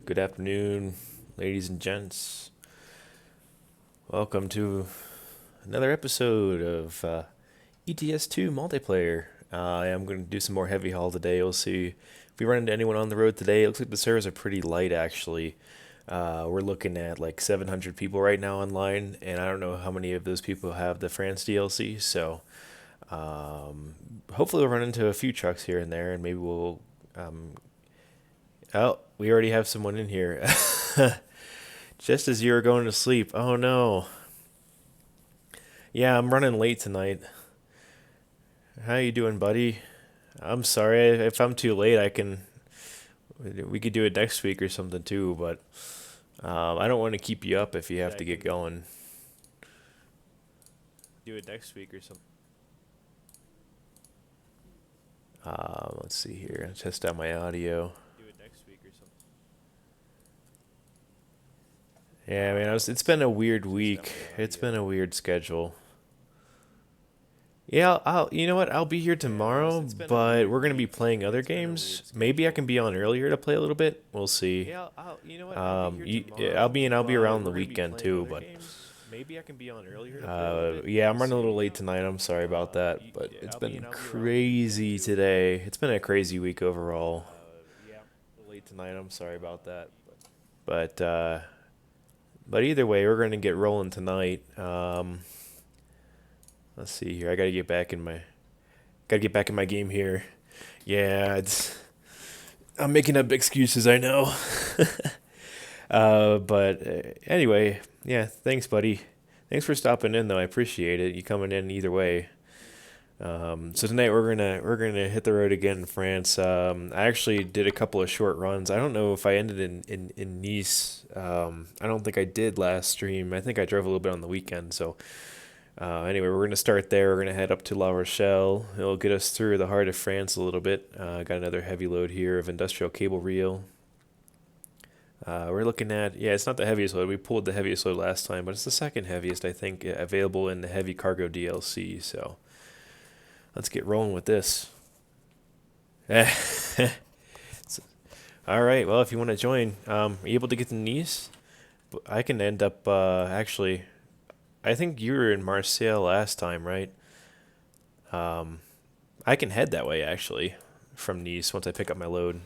Good afternoon, ladies and gents. Welcome to another episode of ETS2 multiplayer. I'm going to do some more heavy haul today. We'll see if we run into anyone on the road today. It looks like the servers are pretty light, actually. We're looking at like 700 people right now online, and I don't know how many of those people have the France DLC. So hopefully we'll run into a few trucks here and there, and maybe we'll Oh, we already have someone in here. Just as you were going to sleep. Oh no. Yeah, I'm running late tonight. How you doing, buddy? I'm sorry if I'm too late. We could do it next week or something too, but I don't want to keep you up if you have to get going. Do it next week or something. Let's see here. Test out my audio. Yeah, man, it's been a weird week. It's been a weird schedule. Yeah, you know what? I'll be here tomorrow, but we're gonna be playing other games. Maybe I can be on earlier to play a little bit. We'll see. I'll be around the weekend too, but yeah, I'm running a little late tonight. I'm sorry about that, but it's been crazy today. It's been a crazy week overall. Late tonight. I'm sorry about that, but either way, we're gonna get rolling tonight. Let's see here. I gotta get back in my game here. Yeah, I'm making up excuses, I know. But anyway, yeah. Thanks, buddy. Thanks for stopping in, though. I appreciate it. You coming in either way. So tonight we're gonna hit the road again in France. I actually did a couple of short runs. I don't know if I ended in Nice. I don't think I did last stream. I think I drove a little bit on the weekend. So anyway, we're gonna start there. We're gonna head up to La Rochelle. It'll get us through the heart of France a little bit. Got another heavy load here of industrial cable reel. We're looking at, yeah, it's not the heaviest load. We pulled the heaviest load last time, but it's the second heaviest, I think, available in the heavy cargo DLC. So let's get rolling with this. All right. Well, if you want to join, are you able to get to Nice? I can end up actually. I think you were in Marseille last time, right? I can head that way actually from Nice once I pick up my load.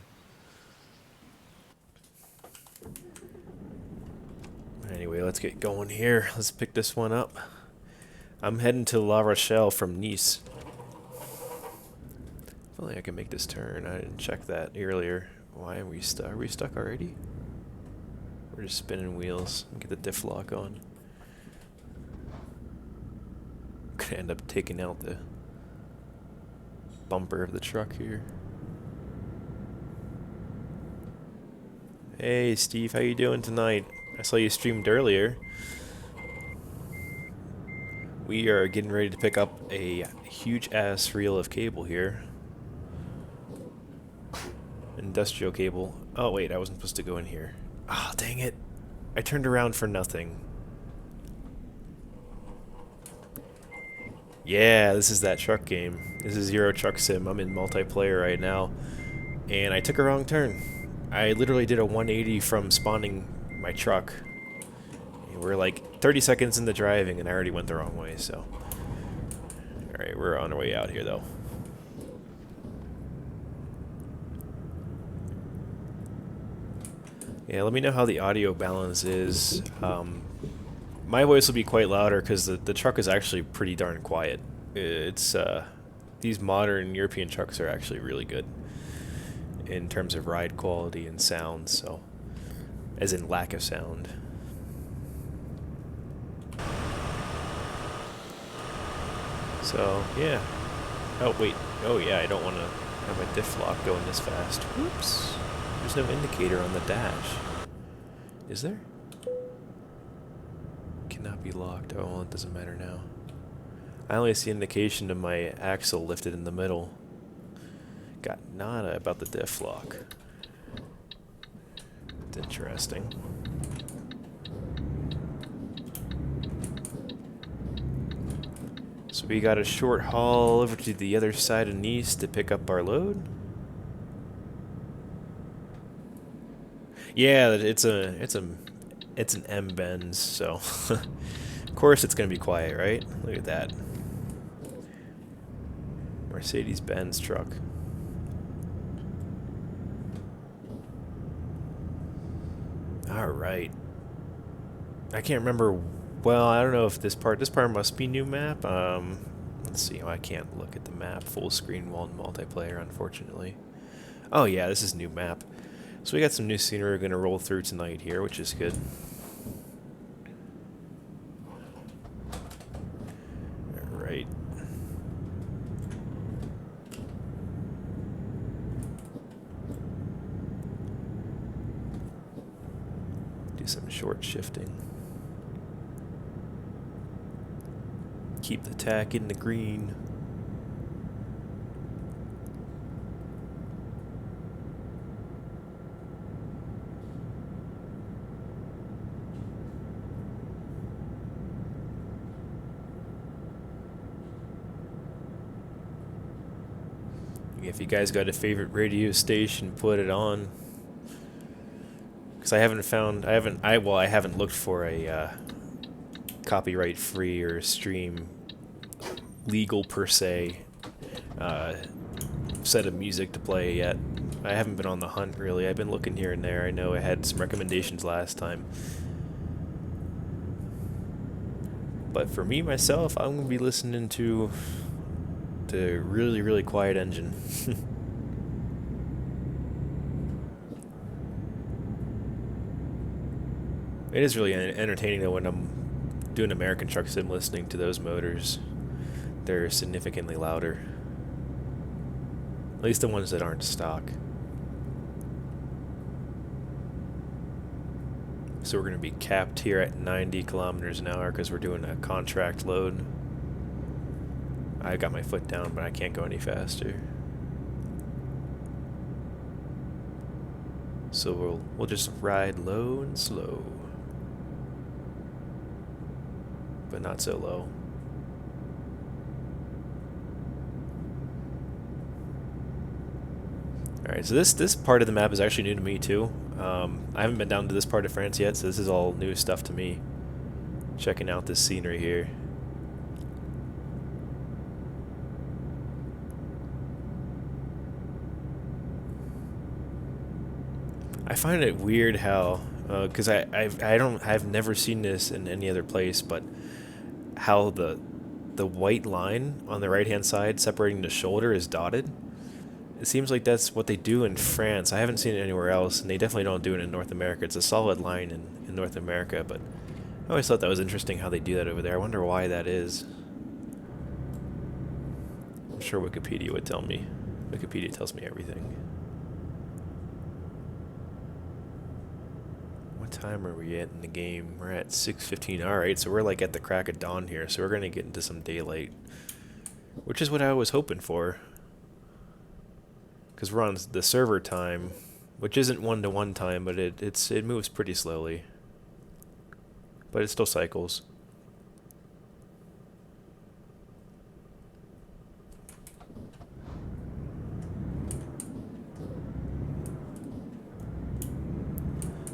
Anyway, let's get going here. Let's pick this one up. I'm heading to La Rochelle from Nice. If only I can make this turn. I didn't check that earlier. Why are we stuck? Are we stuck already? We're just spinning wheels. Get the diff lock on. Gonna end up taking out the bumper of the truck here. Hey Steve, how you doing tonight? I saw you streamed earlier. We are getting ready to pick up a huge ass reel of cable here. Industrial cable. Oh wait, I wasn't supposed to go in here. Ah, oh, dang it. I turned around for nothing. Yeah, this is that truck game. This is Euro Truck Sim. I'm in multiplayer right now. And I took a wrong turn. I literally did a 180 from spawning my truck. We're like 30 seconds into driving and I already went the wrong way, so. Alright, we're on our way out here though. Yeah, let me know how the audio balance is. My voice will be quite louder because the truck is actually pretty darn quiet. It's these modern European trucks are actually really good in terms of ride quality and sound, so as in lack of sound. So yeah. Oh wait. Oh yeah, I don't want to have my diff lock going this fast. Whoops. There's no indicator on the dash. Is there? Cannot be locked. Oh, well, it doesn't matter now. I only see indication of my axle lifted in the middle. Got nada about the diff lock. It's interesting. So we got a short haul over to the other side of Nice to pick up our load. Yeah, it's an M Benz, so of course it's gonna be quiet, right? Look at that. Mercedes-Benz truck. All right. I can't remember. Well, I don't know if this part must be new map. Let's see. Oh, I can't look at the map full screen while in multiplayer, unfortunately. Oh yeah, this is new map. So we got some new scenery we're gonna roll through tonight here, which is good. All right. Do some short shifting. Keep the tack in the green. If you guys got a favorite radio station, put it on. Because I haven't looked for a copyright free or stream legal per se set of music to play yet. I haven't been on the hunt really. I've been looking here and there. I know I had some recommendations last time. But for me myself, I'm gonna be listening to the really, really quiet engine. It is really entertaining though when I'm doing American Truck Sim listening to those motors. They're significantly louder. At least the ones that aren't stock. So we're going to be capped here at 90 kilometers an hour because we're doing a contract load. I got my foot down, but I can't go any faster. So we'll just ride low and slow. But not so low. Alright, so this part of the map is actually new to me too. I haven't been down to this part of France yet, so this is all new stuff to me. Checking out this scenery here. I find it weird how, because I've never seen this in any other place, but how the white line on the right hand side separating the shoulder is dotted. It seems like that's what they do in France. I haven't seen it anywhere else, and they definitely don't do it in North America. It's a solid line in North America, but I always thought that was interesting how they do that over there. I wonder why that is. I'm sure Wikipedia would tell me. Wikipedia tells me everything. What time are we at in the game? We're at 6:15. Alright, so we're like at the crack of dawn here, so we're going to get into some daylight. Which is what I was hoping for. Because we're on the server time, which isn't 1-to-1 time, but it moves pretty slowly. But it still cycles.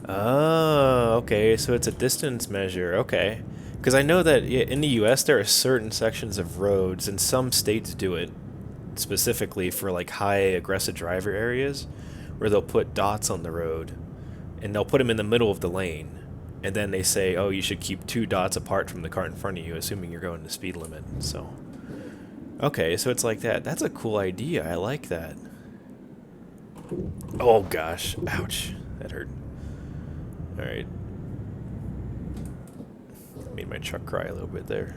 Oh, okay, so it's a distance measure, okay. Because I know that in the US there are certain sections of roads, and some states do it specifically for like high aggressive driver areas, where they'll put dots on the road, and they'll put them in the middle of the lane, and then they say, oh, you should keep 2 dots apart from the car in front of you, assuming you're going the speed limit. So, okay, so it's like that. That's a cool idea. I like that. Oh gosh, ouch, that hurt. All right, made my truck cry a little bit there.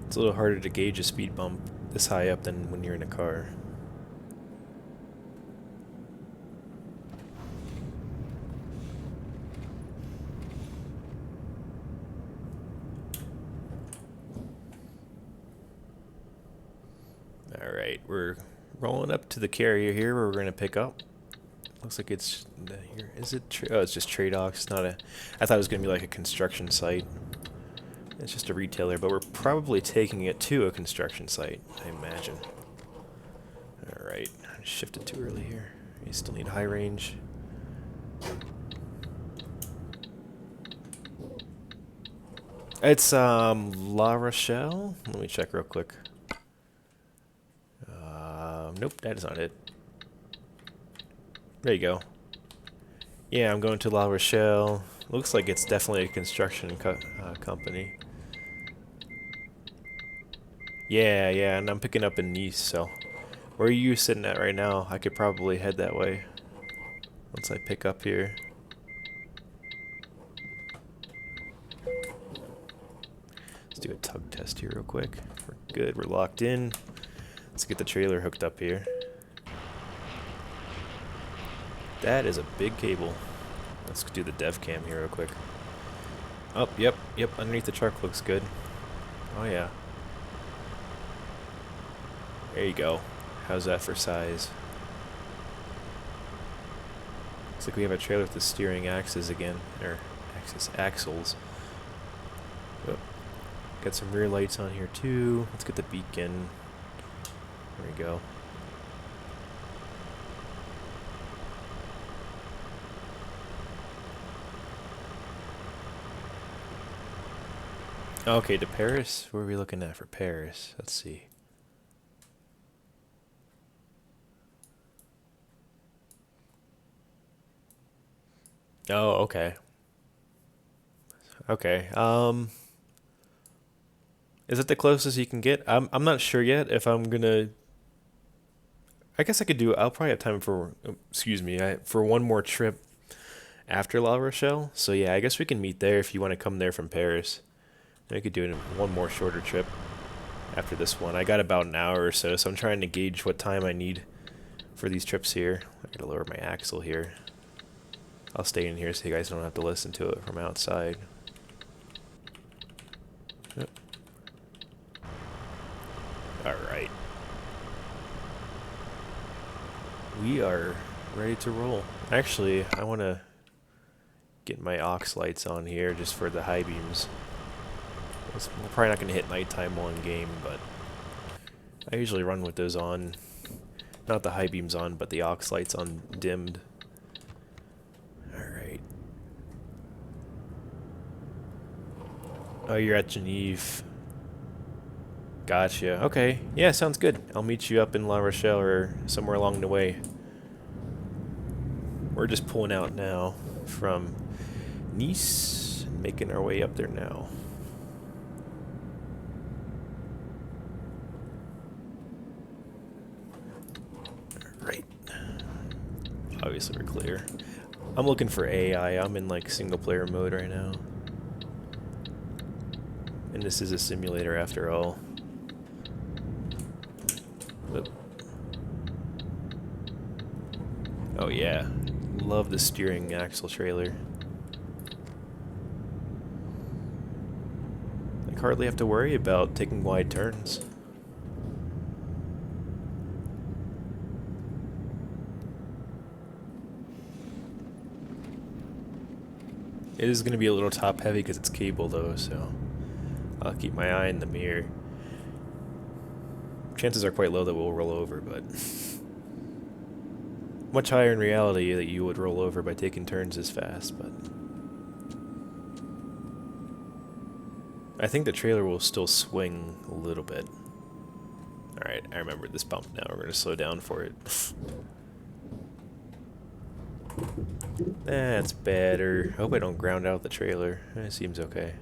It's a little harder to gauge a speed bump this high up than when you're in a car. Alright, we're rolling up to the carrier here where we're going to pick up. Looks like it's here. Is it? Oh, it's just trade docks. It's not a. I thought it was going to be like a construction site. It's just a retailer, but we're probably taking it to a construction site, I imagine. Alright, shifted too early here. You still need high range. It's La Rochelle. Let me check real quick. Nope, that is not it. There you go. Yeah, I'm going to La Rochelle. Looks like it's definitely a construction company. Yeah, yeah, and I'm picking up in Nice, so where are you sitting at right now? I could probably head that way once I pick up here. Let's do a tug test here real quick. We're good, we're locked in. Let's get the trailer hooked up here. That is a big cable. Let's do the dev cam here real quick. Oh, yep, underneath the truck looks good. Oh yeah. There you go. How's that for size? Looks like we have a trailer with the steering axes again, or axles. Oh. Got some rear lights on here too. Let's get the beacon. There we go. Okay, to Paris? What are we looking at for Paris? Let's see. Oh, okay. Okay. Is it the closest you can get? I'm not sure yet if I'm gonna. I guess I could do. I'll probably have time for. Excuse me. For one more trip after La Rochelle. So yeah, I guess we can meet there if you want to come there from Paris. I could do one more shorter trip after this one. I got about an hour or so, so I'm trying to gauge what time I need for these trips here. I gotta lower my axle here. I'll stay in here so you guys don't have to listen to it from outside. Yep. Alright. We are ready to roll. Actually, I want to get my aux lights on here just for the high beams. We're probably not going to hit nighttime while in game, but I usually run with those on. Not the high beams on, but the aux lights on dimmed. Alright. Oh, you're at Genève. Gotcha. Okay. Yeah, sounds good. I'll meet you up in La Rochelle or somewhere along the way. We're just pulling out now from Nice and making our way up there now. Right. Obviously we're clear. I'm looking for AI. I'm in like single player mode right now. And this is a simulator after all. Oop. Oh yeah. Love the steering axle trailer. I hardly have to worry about taking wide turns. It is going to be a little top heavy because it's cable though, so I'll keep my eye in the mirror. Chances are quite low that we'll roll over, but much higher in reality that you would roll over by taking turns this fast, but I think the trailer will still swing a little bit. Alright, I remember this bump now. We're going to slow down for it. That's better. I hope I don't ground out the trailer. It seems okay.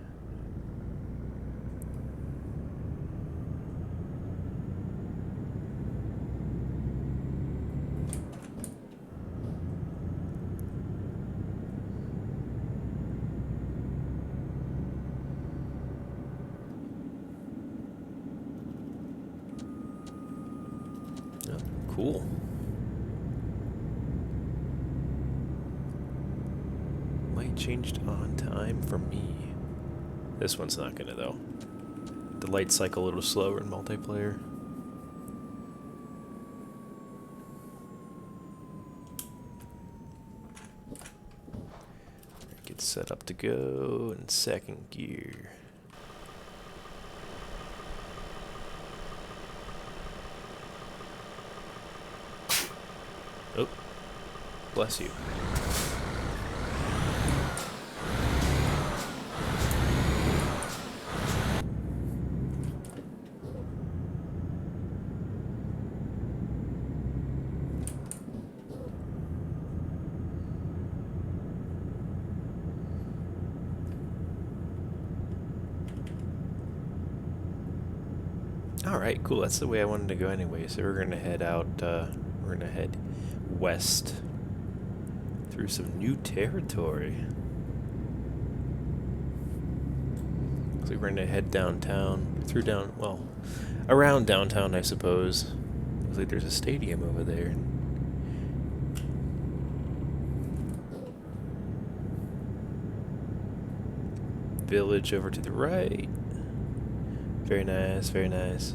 Oh, cool. Light changed on time for me. This one's not gonna though. The light cycle a little slower in multiplayer. Get set up to go in second gear. Oh, bless you. Alright, cool. That's the way I wanted to go anyway. So we're gonna head out, we're gonna head west through some new territory. So we're gonna head downtown, well, around downtown, I suppose. Looks like there's a stadium over there. Village over to the right. Very nice, very nice.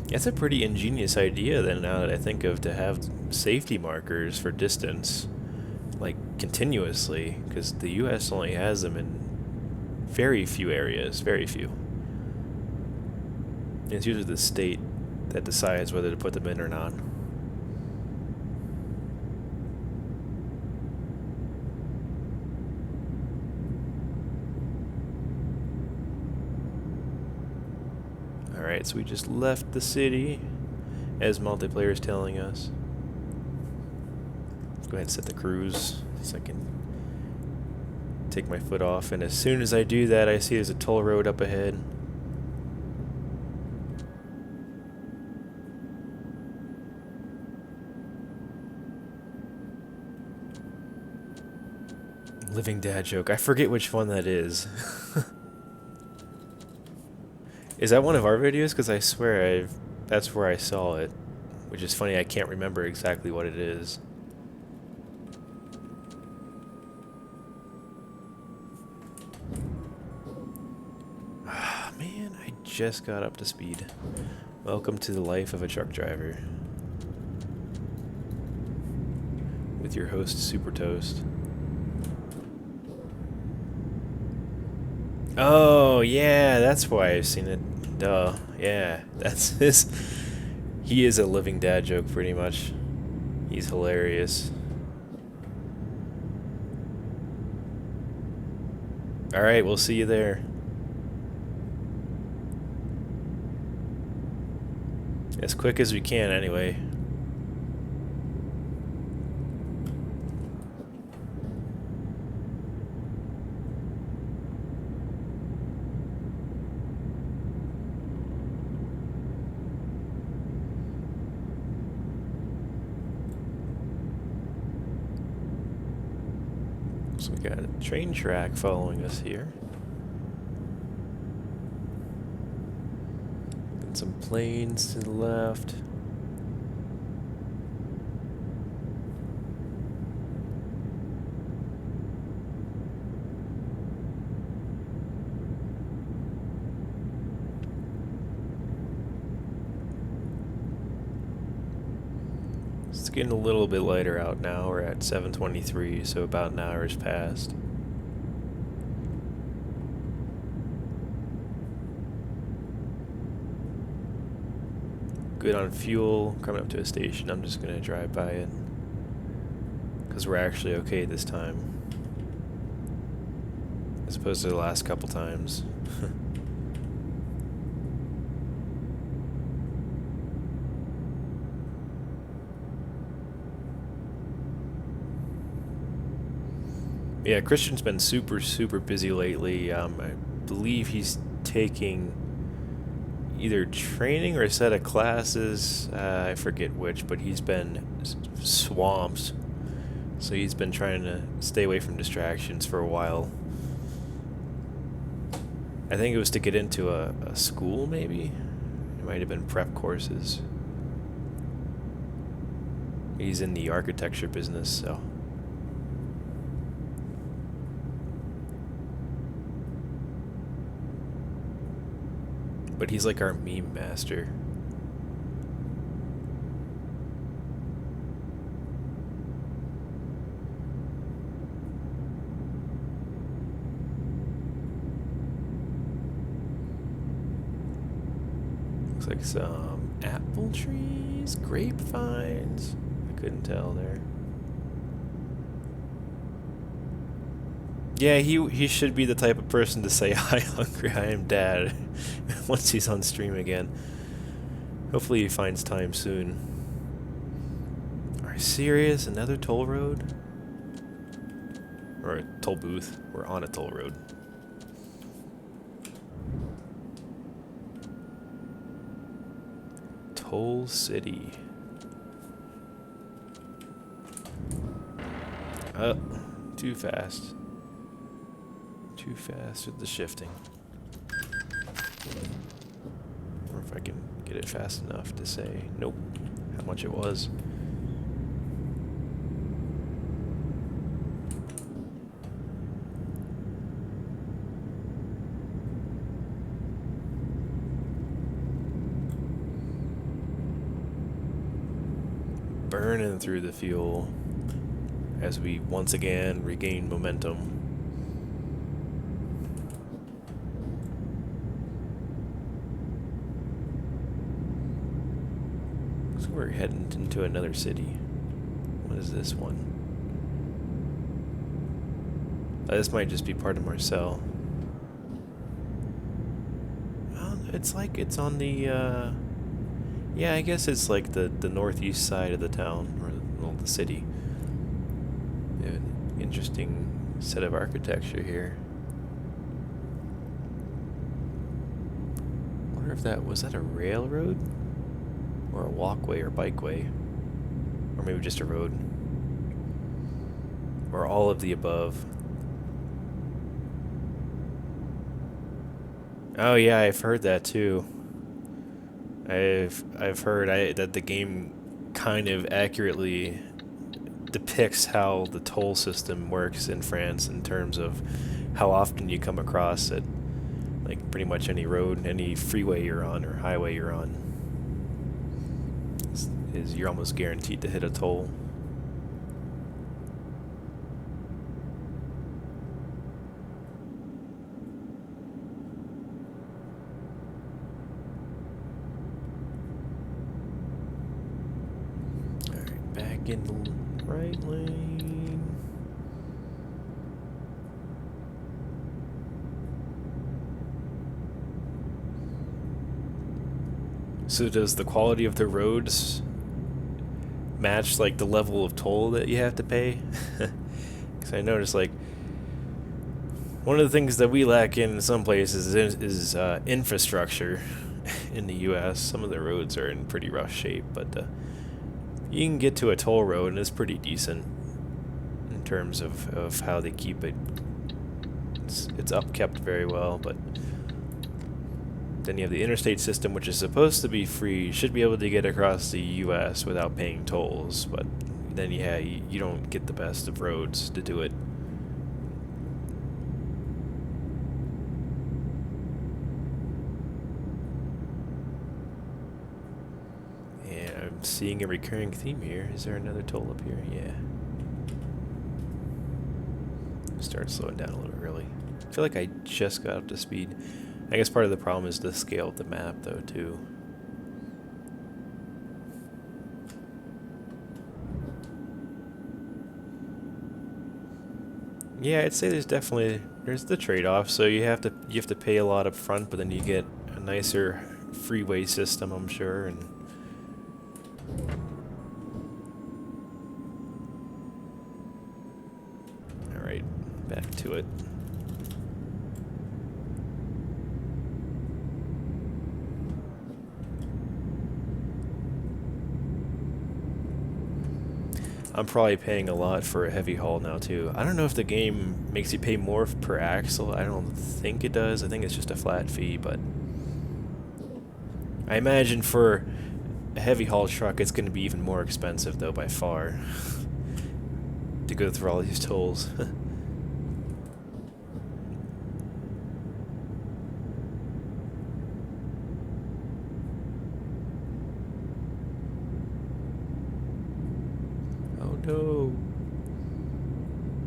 That's a pretty ingenious idea then, now that I think of, to have safety markers for distance, like, continuously, because the US only has them in very few areas, very few. And it's usually the state that decides whether to put them in or not. Alright, so we just left the city, as multiplayer is telling us. Let's go ahead and set the cruise, so I can take my foot off, and as soon as I do that, I see there's a toll road up ahead. Living dad joke. I forget which one that is. Is that one of our videos? Because I swear that's where I saw it. Which is funny, I can't remember exactly what it is. Ah, man, I just got up to speed. Welcome to the life of a truck driver. With your host, Super Toast. Oh, yeah, that's why I've seen it. Duh. Yeah, that's his. He is a living dad joke, pretty much. He's hilarious. Alright, we'll see you there. As quick as we can, anyway. So we got a train track following us here. And some planes to the left. It's getting a little bit lighter out now. We're at 7:23, so about an hour has passed. Good on fuel. Coming up to a station, I'm just gonna drive by it because we're actually okay this time, as opposed to the last couple times. Yeah, Christian's been super busy lately. I believe he's taking either training or a set of classes. I forget which, but he's been swamped. So he's been trying to stay away from distractions for a while. I think it was to get into a school, maybe? It might have been prep courses. He's in the architecture business, so... But he's like our meme master. Looks like some apple trees, grapevines. I couldn't tell there. Yeah, he should be the type of person to say, "Hi, hungry, I am dad," once he's on stream again. Hopefully he finds time soon. Are you serious? Another toll road? Or a toll booth? We're on a toll road. Toll City. Oh, too fast. Too fast with the shifting. Or if I can get it fast enough to say, nope, how much it was. Burning through the fuel as we once again regain momentum. So we're heading into another city. What is this one? This might just be part of Marseille. Well, it's like it's on the yeah, I guess it's like the northeast side of the town, or well, the city. An interesting set of architecture here. Wonder if was that a railroad? Or a walkway or bikeway? Or maybe just a road? Or all of the above? Oh yeah, I've heard that too. I've heard that the game kind of accurately depicts how the toll system works in France in terms of how often you come across it. Like pretty much any road, any freeway you're on or highway you're on, is you're almost guaranteed to hit a toll. Alright, back in the right lane. So does the quality of the roads match like the level of toll that you have to pay? Because I noticed like one of the things that we lack in some places is infrastructure in the U.S. Some of the roads are in pretty rough shape, but you can get to a toll road and it's pretty decent in terms of how they keep it. It's upkept very well, but then you have the interstate system, which is supposed to be free. You should be able to get across the U.S. without paying tolls, but then yeah, you don't get the best of roads to do it. And I'm seeing a recurring theme here. Is there another toll up here? Yeah. Start slowing down a little early. I feel like I just got up to speed. I guess part of the problem is the scale of the map, though, too. Yeah, I'd say there's the trade-off. So you have to pay a lot up front, but then you get a nicer freeway system, I'm sure. And all right, back to it. I'm probably paying a lot for a heavy haul now too. I don't know if the game makes you pay more per axle. I don't think it does. I think it's just a flat fee, but I imagine for a heavy haul truck it's going to be even more expensive though by far to go through all these tolls. No.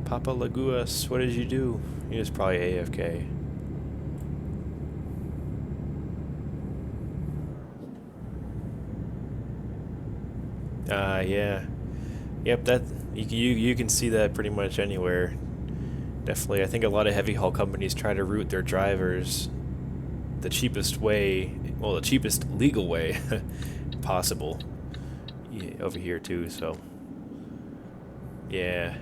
Papa Laguas, what did you do? He was probably AFK. Yeah. Yep, that you can see that pretty much anywhere. Definitely. I think a lot of heavy haul companies try to route their drivers the cheapest way, well, the cheapest legal way possible. Yeah, over here too, so yeah.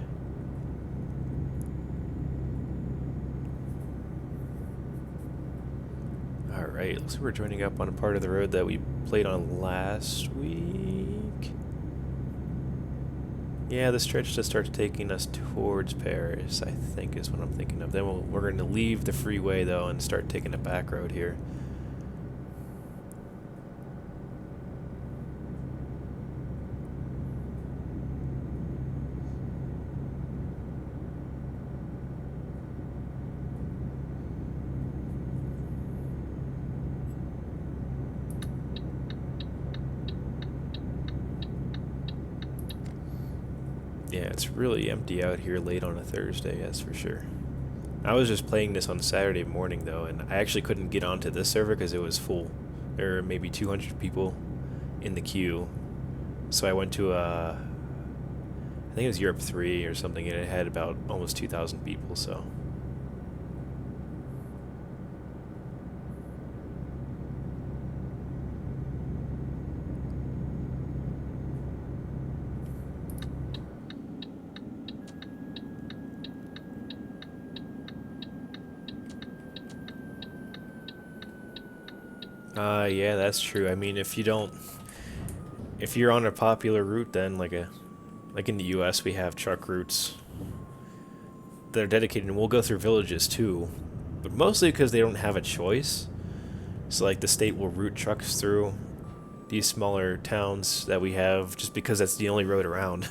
Alright, looks like we're joining up on a part of the road that we played on last week. Yeah, the stretch just starts taking us towards Paris, I think is what I'm thinking of. Then we're going to leave the freeway, though, and start taking a back road here. Yeah, it's really empty out here late on a Thursday, that's for sure. I was just playing this on Saturday morning, though, and I actually couldn't get onto this server because it was full. There were maybe 200 people in the queue. So I went to, I think it was Europe 3 or something, and it had about almost 2,000 people, so. Yeah, that's true. I mean, if you're on a popular route, then like in the U.S., we have truck routes that are dedicated, and we'll go through villages too, but mostly because they don't have a choice. So like the state will route trucks through these smaller towns that we have just because that's the only road around.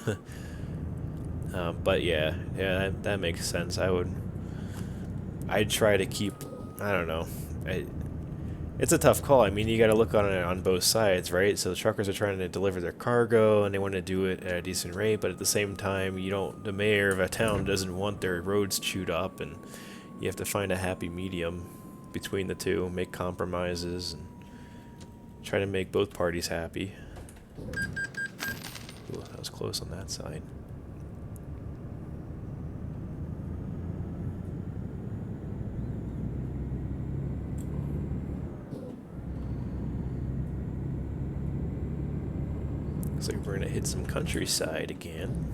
But yeah, that makes sense. I'd try to keep, I don't know. It's a tough call. I mean, you got to look on it on both sides, right? So the truckers are trying to deliver their cargo, and they want to do it at a decent rate, but at the same time, the mayor of a town doesn't want their roads chewed up, and you have to find a happy medium between the two, make compromises, and try to make both parties happy. Ooh, that was close on that side. Looks like we're gonna hit some countryside again.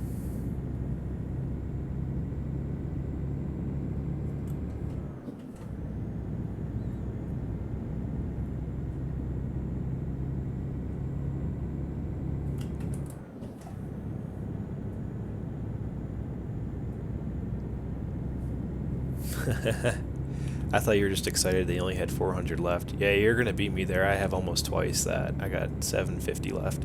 I thought you were just excited they only had 400 left. Yeah, you're gonna beat me there. I have almost twice that. I got 750 left.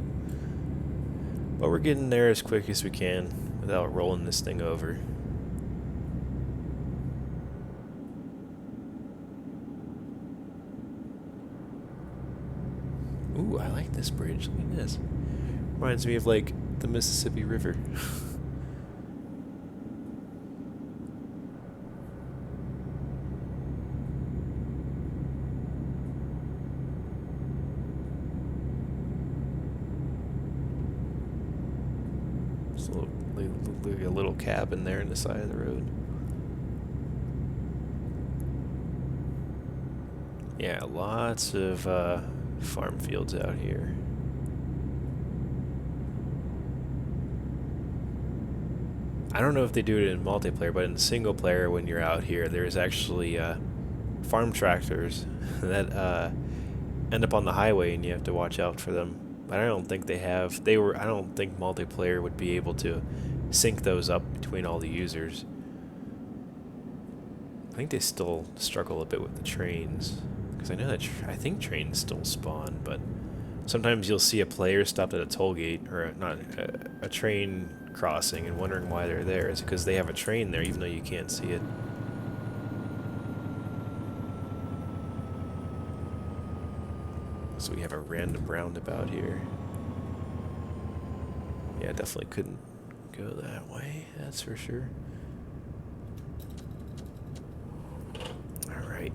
But we're getting there as quick as we can without rolling this thing over. Ooh, I like this bridge. Look at this. Reminds me of like the Mississippi River. Like a little cabin there in the side of the road. Yeah, lots of farm fields out here. I don't know if they do it in multiplayer, but in single player, when you're out here, there's actually farm tractors that end up on the highway, and you have to watch out for them. But I don't think I don't think multiplayer would be able to sync those up between all the users. I think they still struggle a bit with the trains, because I know that I think trains still spawn, but sometimes you'll see a player stopped at a toll gate, or not a train crossing, and wondering why they're there. It's because they have a train there, even though you can't see it. So we have a random roundabout here. Yeah, definitely couldn't go that way, that's for sure. Alright.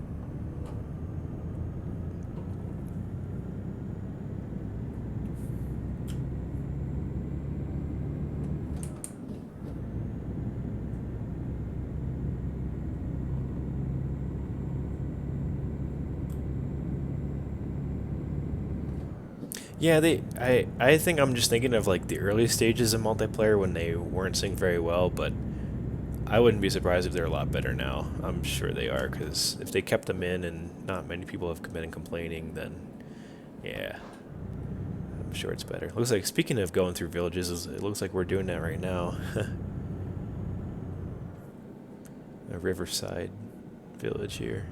Yeah, I think I'm just thinking of like the early stages of multiplayer when they weren't synced very well, but I wouldn't be surprised if they're a lot better now. I'm sure they are, because if they kept them in and not many people have been complaining, then yeah, I'm sure it's better. Looks like, speaking of going through villages, it looks like we're doing that right now. A riverside village here.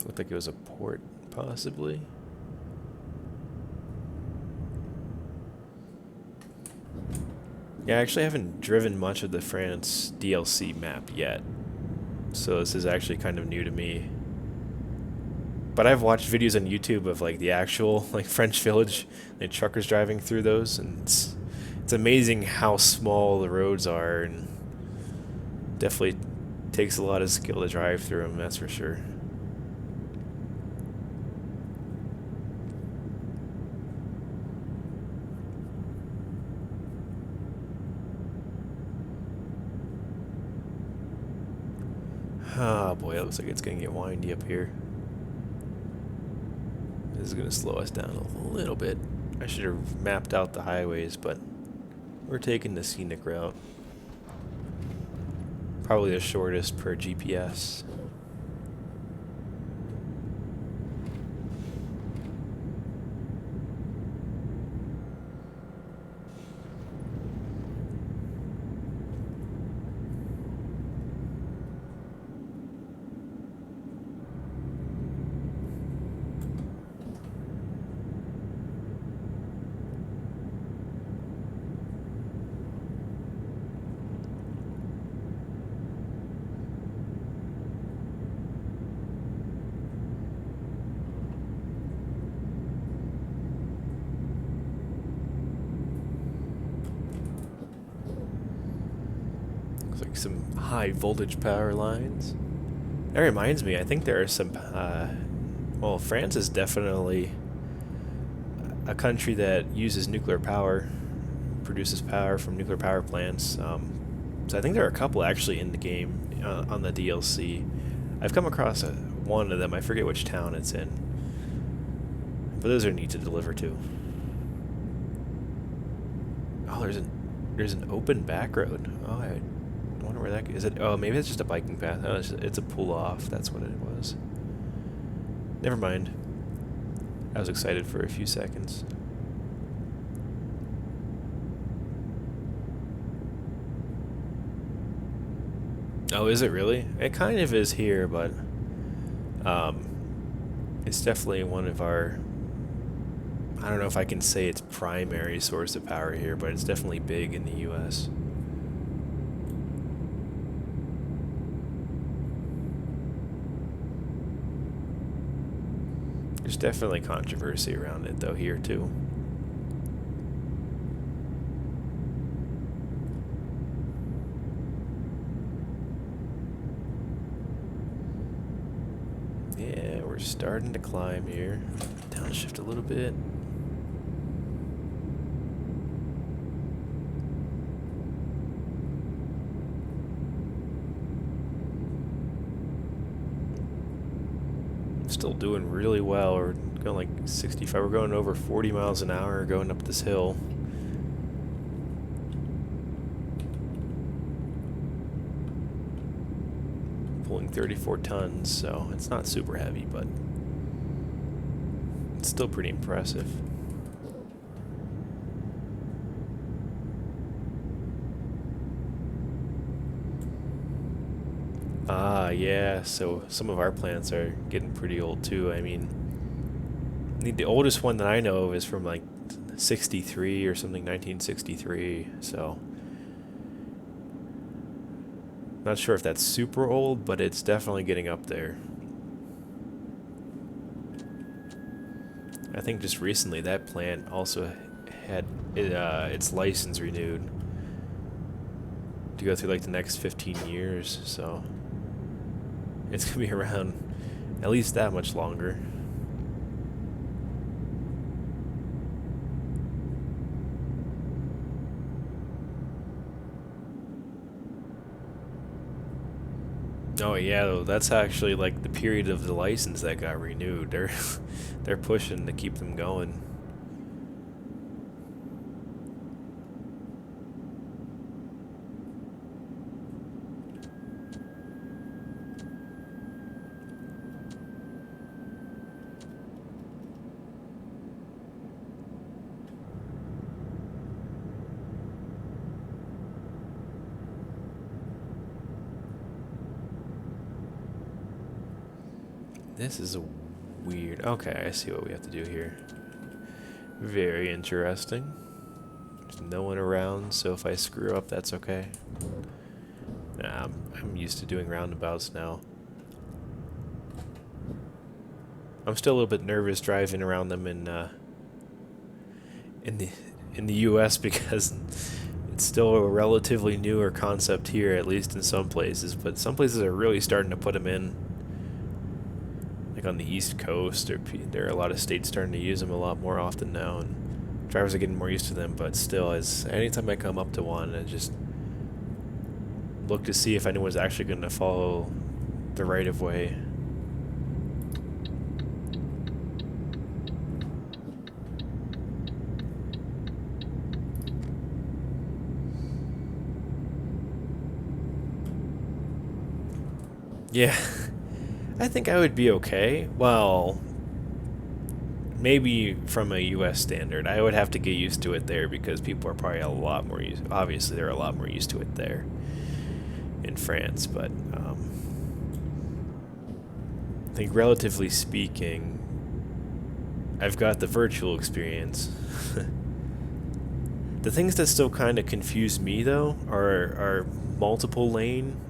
Looked like it was a port, possibly. Yeah, I actually haven't driven much of the France DLC map yet, so this is actually kind of new to me. But I've watched videos on YouTube of like the actual like French village, and truckers driving through those, and it's amazing how small the roads are, and definitely takes a lot of skill to drive through them. That's for sure. Oh boy, it looks like it's gonna get windy up here. This is gonna slow us down a little bit. I should have mapped out the highways, but we're taking the scenic route. Probably the shortest per GPS. Looks like some high voltage power lines. That reminds me, I think there are some, well, France is definitely a country that uses nuclear power, produces power from nuclear power plants. So I think there are a couple actually in the game on the DLC. I've come across one of them. I forget which town it's in, but those are neat to deliver to. Oh, there's an open back road. Oh, I wonder where that is. It? Oh, maybe it's just a biking path. Oh, it's a pull off. That's what it was. Never mind. I was excited for a few seconds. Oh, is it really? It kind of is here, but um, it's definitely one of our, I don't know if I can say it's primary source of power here, but it's definitely big in the US. There's definitely controversy around it, though, here, too. Yeah, we're starting to climb here. Downshift a little bit. Still doing really well. We're going like 65. We're going over 40 miles an hour going up this hill. Pulling 34 tons, so it's not super heavy, but it's still pretty impressive. Ah, yeah, so some of our plants are getting pretty old too. I mean, the oldest one that I know of is from like 63 or something, 1963, so not sure if that's super old, but it's definitely getting up there. I think just recently that plant also had its license renewed to go through like the next 15 years, so it's gonna be around at least that much longer. Oh yeah, though, that's actually like the period of the license that got renewed. They're they're pushing to keep them going. This is a weird. Okay, I see what we have to do here. Very interesting. There's no one around, so if I screw up, that's okay. Nah, I'm used to doing roundabouts now. I'm still a little bit nervous driving around them in the in the U.S. because it's still a relatively newer concept here, at least in some places. But some places are really starting to put them in, like on the East Coast. There are a lot of states starting to use them a lot more often now, and drivers are getting more used to them. But still, as anytime I come up to one, I just look to see if anyone's actually going to follow the right of way. Yeah, I think I would be okay. Well, maybe from a U.S. standard, I would have to get used to it there because people are probably a lot more used. Obviously, they're a lot more used to it there in France, but I think relatively speaking, I've got the virtual experience. The things that still kind of confuse me though are multiple lane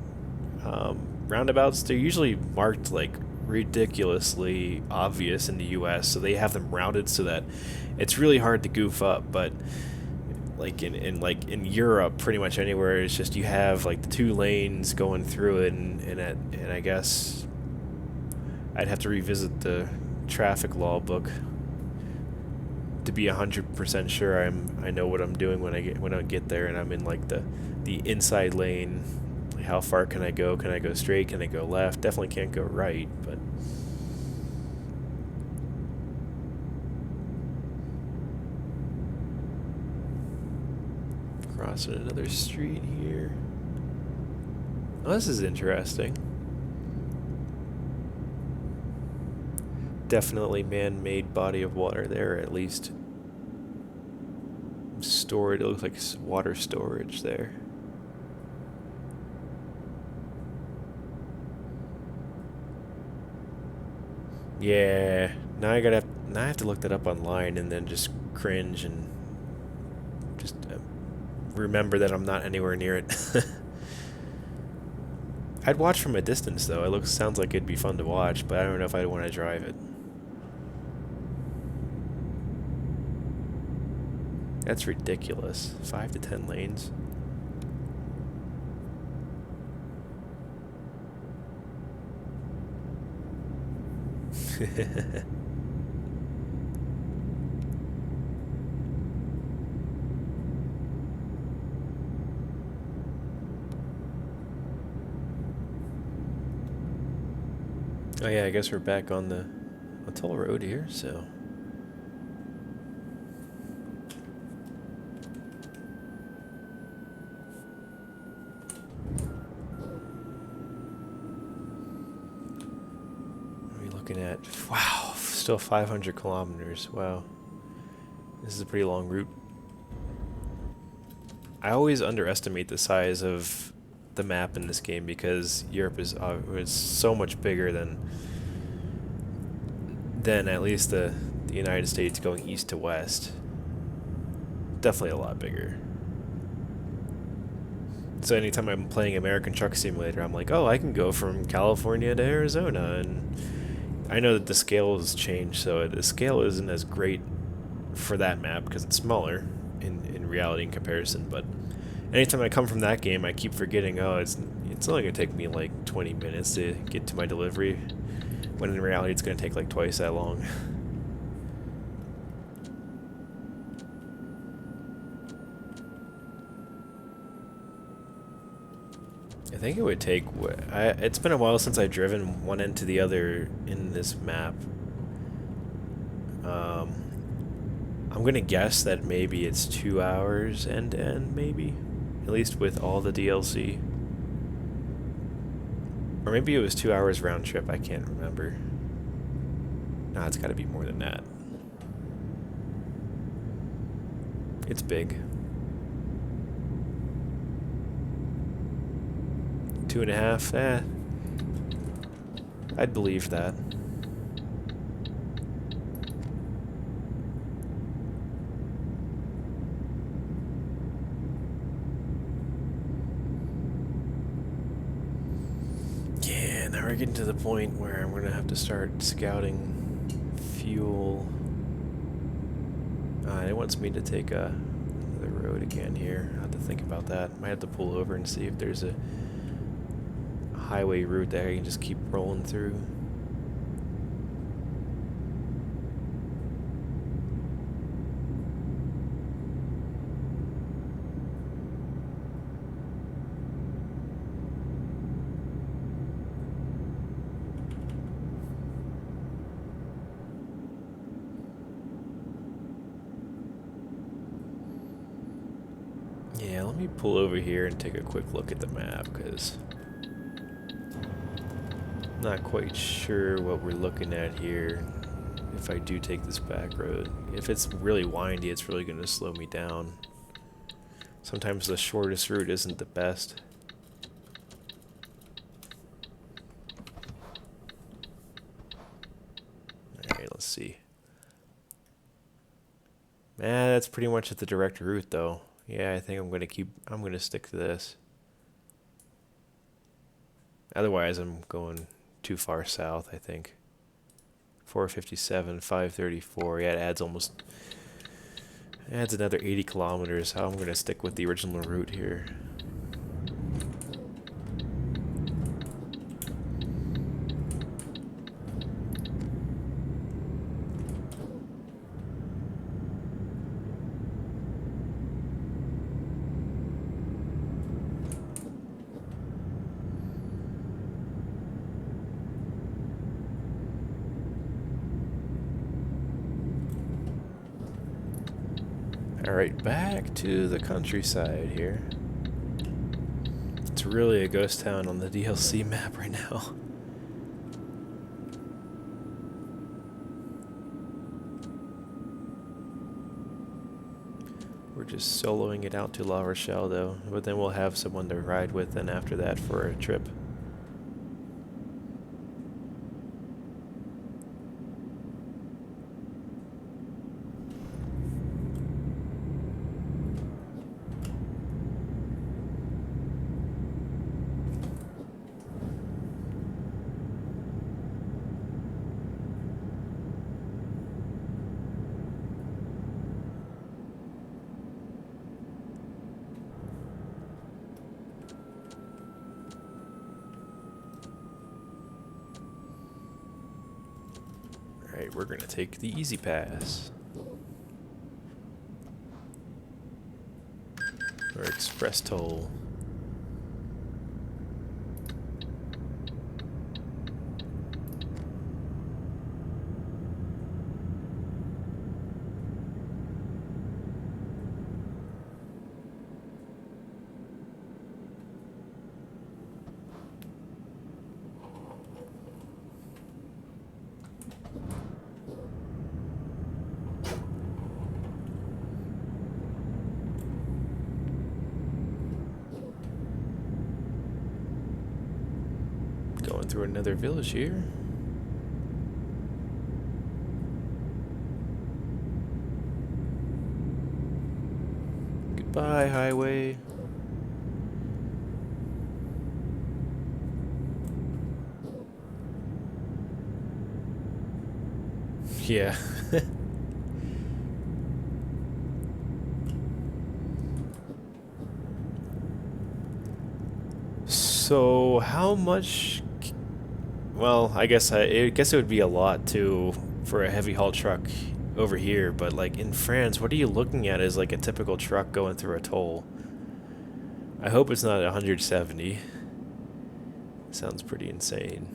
roundabouts. They're usually marked like ridiculously obvious in the US, so they have them routed so that it's really hard to goof up. But like in Europe, pretty much anywhere, it's just you have like the two lanes going through it, and I guess I'd have to revisit the traffic law book to be 100% sure I know what I'm doing when I get there and I'm in like the inside lane. Like how far can I go? Can I go straight? Can I go left? Definitely can't go right, but crossing another street here. Oh, this is interesting. Definitely man-made body of water there, at least stored. It looks like water storage there. Yeah, now I have to look that up online and then just cringe and just remember that I'm not anywhere near it. I'd watch from a distance though. Sounds like it'd be fun to watch, but I don't know if I'd want to drive it. That's ridiculous. 5 to 10 lanes. Oh yeah, I guess we're back on the toll road here, so. What are we looking at? Wow, still 500 kilometers. Wow. This is a pretty long route. I always underestimate the size of the map in this game because Europe is so much bigger than at least the United States going east to west. Definitely a lot bigger. So anytime I'm playing American Truck Simulator, I'm like, oh, I can go from California to Arizona, and I know that the scale has changed, so the scale isn't as great for that map because it's smaller in reality in comparison. But anytime I come from that game, I keep forgetting, oh, it's only gonna take me like 20 minutes to get to my delivery, when in reality it's gonna take like twice that long. I think it would take. It's been a while since I've driven one end to the other in this map. Um, I'm gonna guess that maybe it's 2 hours end to end, maybe, at least with all the DLC. Or maybe it was 2 hours round trip. I can't remember. Nah, it's got to be more than that. It's big. 2.5. I'd believe that. Yeah, now we're getting to the point where I'm gonna have to start scouting fuel. It wants me to take the road again here. I have to think about that. Might have to pull over and see if there's a highway route that I can just keep rolling through. Yeah, let me pull over here and take a quick look at the map, because I'm not quite sure what we're looking at here. If I do take this back road, if it's really windy, it's really going to slow me down. Sometimes the shortest route isn't the best. Alright, let's see. That's pretty much the direct route though. Yeah, I think I'm gonna stick to this. Otherwise I'm going too far south, I think. 457, 534, yeah, it adds another 80 kilometers. So I'm gonna stick with the original route here. Alright, back to the countryside here. It's really a ghost town on the DLC map right now. We're just soloing it out to La Rochelle though, but then we'll have someone to ride with then after that for a trip. Alright, we're gonna take the easy pass. Or express toll. Going through another village here. Goodbye, highway. Yeah. So, how much... Well, I guess it would be a lot too for a heavy haul truck over here, but like in France, what are you looking at as like a typical truck going through a toll? I hope it's not 170. Sounds pretty insane.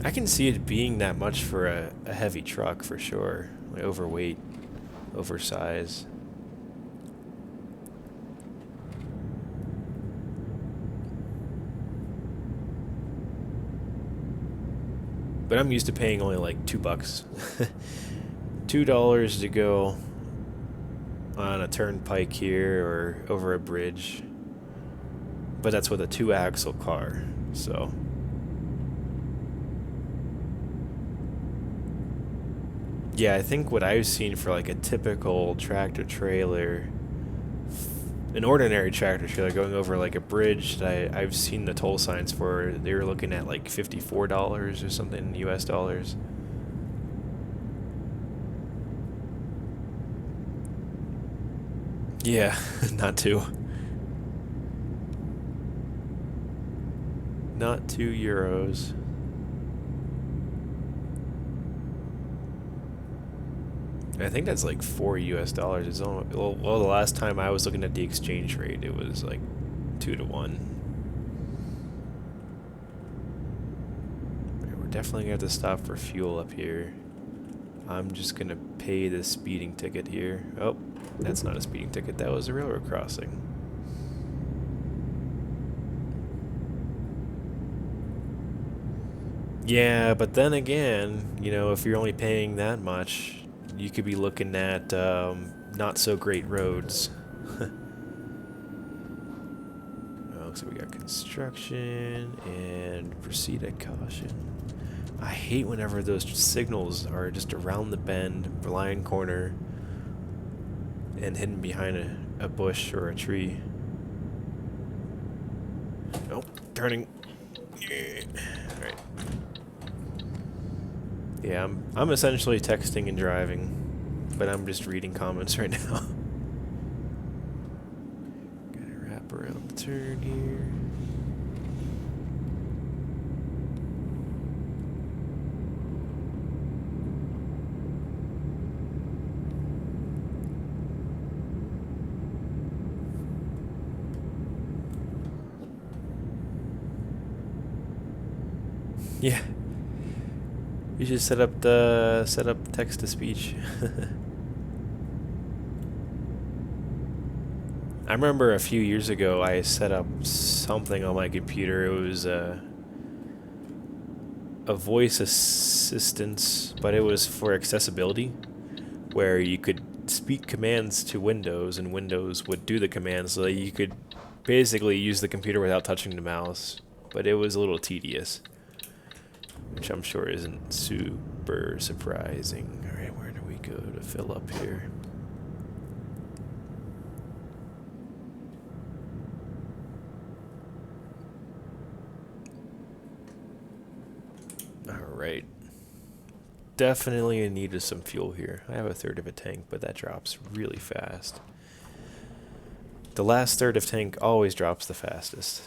I can see it being that much for a heavy truck for sure. Like overweight, oversize. But I'm used to paying only like $2. $2 to go on a turnpike here or over a bridge. But that's with a 2-axle car, so. Yeah, I think what I've seen for like a typical tractor trailer, an ordinary tractor trailer going over like a bridge that I've seen the toll signs for, they were looking at like $54 or something US dollars. Yeah, not two. Not €2. I think that's like $4 US. It's only, well, the last time I was looking at the exchange rate, it was like 2 to 1. We're definitely gonna have to stop for fuel up here. I'm just gonna pay the speeding ticket here. Oh, that's not a speeding ticket. That was a railroad crossing. Yeah, but then again, you know, if you're only paying that much, you could be looking at not so great roads. Oh, so we got construction and proceed at caution. I hate whenever those signals are just around the bend, line corner, and hidden behind a bush or a tree. Oh, turning. Alright. Yeah, I'm essentially texting and driving, but I'm just reading comments right now. Gotta wrap around the turn here. Yeah. You should set up text to speech. I remember a few years ago I set up something on my computer. It was a voice assistance, but it was for accessibility, where you could speak commands to Windows and Windows would do the commands, so that you could basically use the computer without touching the mouse. But it was a little tedious, which I'm sure isn't super surprising. Alright, where do we go to fill up here? Alright. Definitely in need of some fuel here. I have a third of a tank, but that drops really fast. The last third of tank always drops the fastest.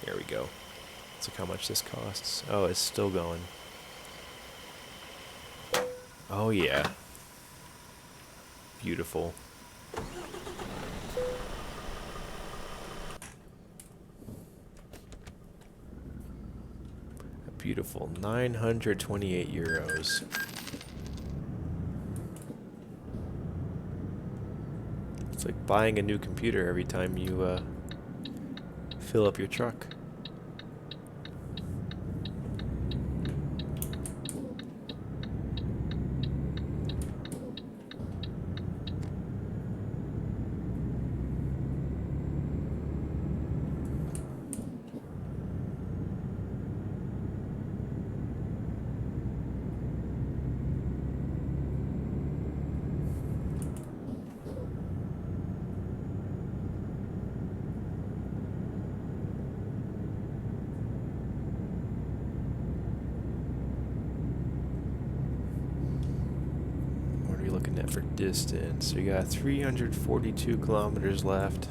There we go. Let's look how much this costs. Oh, it's still going. Oh yeah. Beautiful. A beautiful 928 euros. It's like buying a new computer every time you fill up your truck. Looking at for distance, we got 342 kilometers left.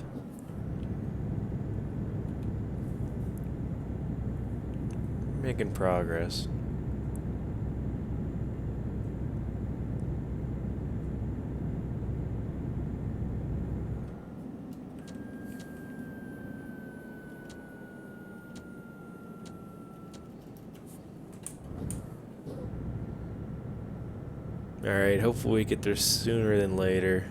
Making progress. Alright, hopefully we get there sooner than later.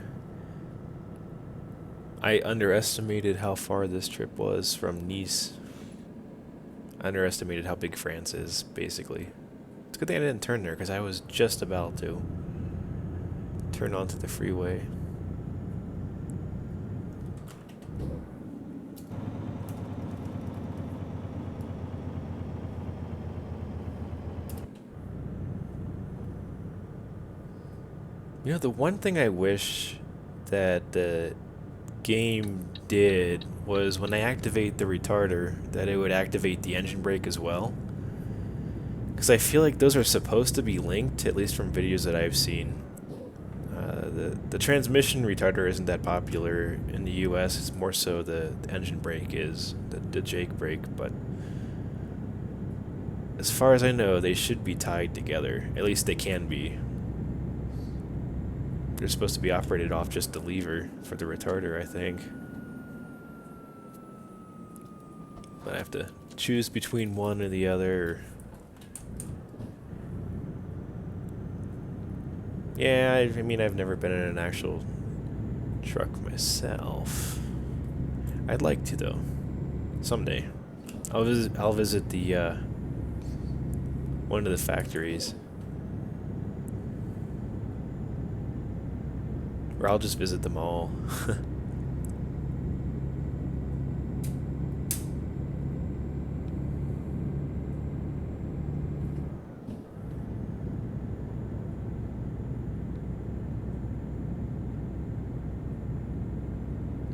I underestimated how far this trip was from Nice. I underestimated how big France is, basically. It's a good thing I didn't turn there, because I was just about to turn onto the freeway. You know, the one thing I wish that the game did was when I activate the retarder, that it would activate the engine brake as well. Because I feel like those are supposed to be linked, at least from videos that I've seen. The transmission retarder isn't that popular in the US, it's more so the engine brake is, the Jake brake, but as far as I know, they should be tied together. At least they can be. They're supposed to be operated off just the lever for the retarder, I think. But I have to choose between one or the other. Yeah, I mean, I've never been in an actual truck myself. I'd like to, though. Someday. I'll visit the, one of the factories. Or I'll just visit them all.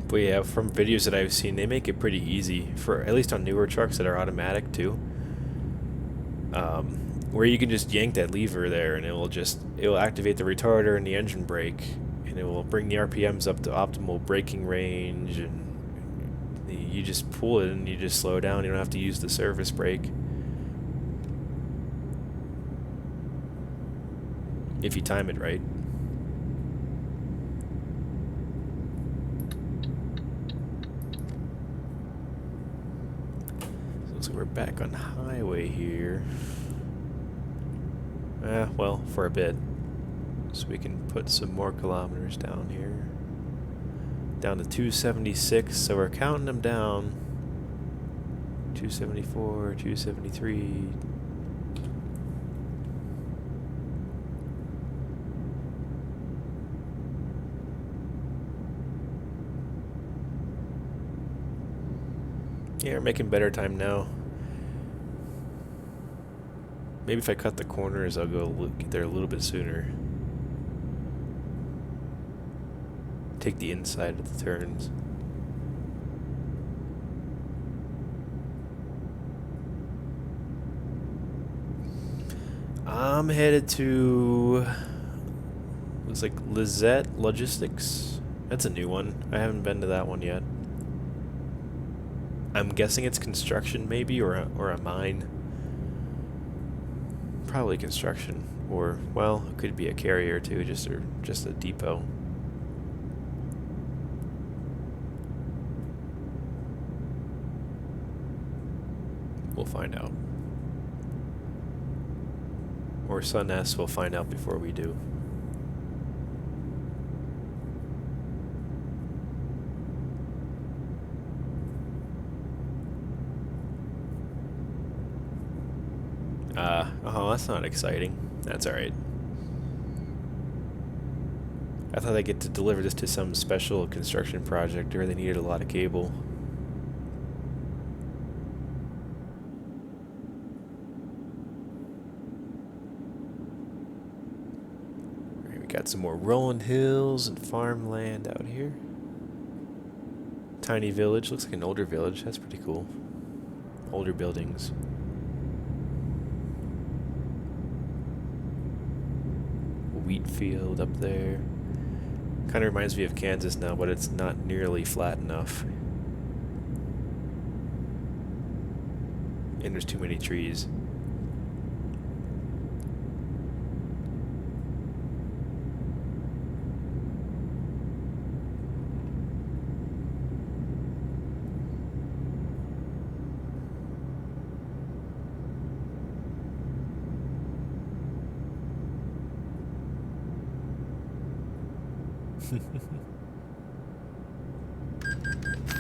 But yeah, from videos that I've seen, they make it pretty easy, for at least on newer trucks that are automatic too. Where you can just yank that lever there and it'll activate the retarder and the engine brake. And it will bring the RPMs up to optimal braking range, and you just pull it and you just slow down. You don't have to use the service brake. If you time it right. So we're back on highway here. Well, for a bit. So we can put some more kilometers down here. Down to 276, so we're counting them down. 274, 273. Yeah, we're making better time now. Maybe if I cut the corners, I'll get there a little bit sooner. Take the inside of the turns. I'm headed to, looks like Lizette Logistics. That's a new one. I haven't been to that one yet. I'm guessing it's construction maybe, or a mine. Probably construction, or, well, it could be a carrier too, just a depot. We'll find out. Or Sun S, we'll find out before we do. Oh, that's not exciting. That's alright. I thought I'd get to deliver this to some special construction project where they needed a lot of cable. Got some more rolling hills and farmland out here. Tiny village. Looks like an older village. That's pretty cool. Older buildings. Wheat field up there. Kind of reminds me of Kansas now, but it's not nearly flat enough. And there's too many trees.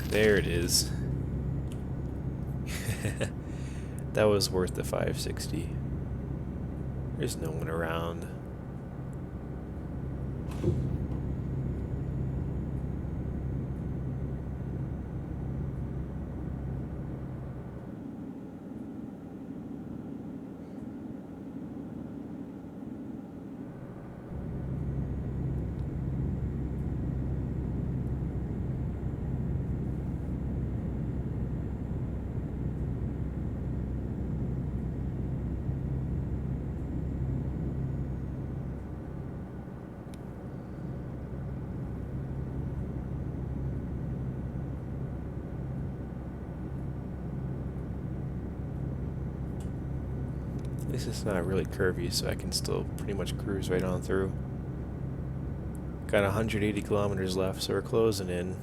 There it is. That was worth the 560. There's no one around. This is not really curvy, so I can still pretty much cruise right on through. Got 180 kilometers left, so we're closing in.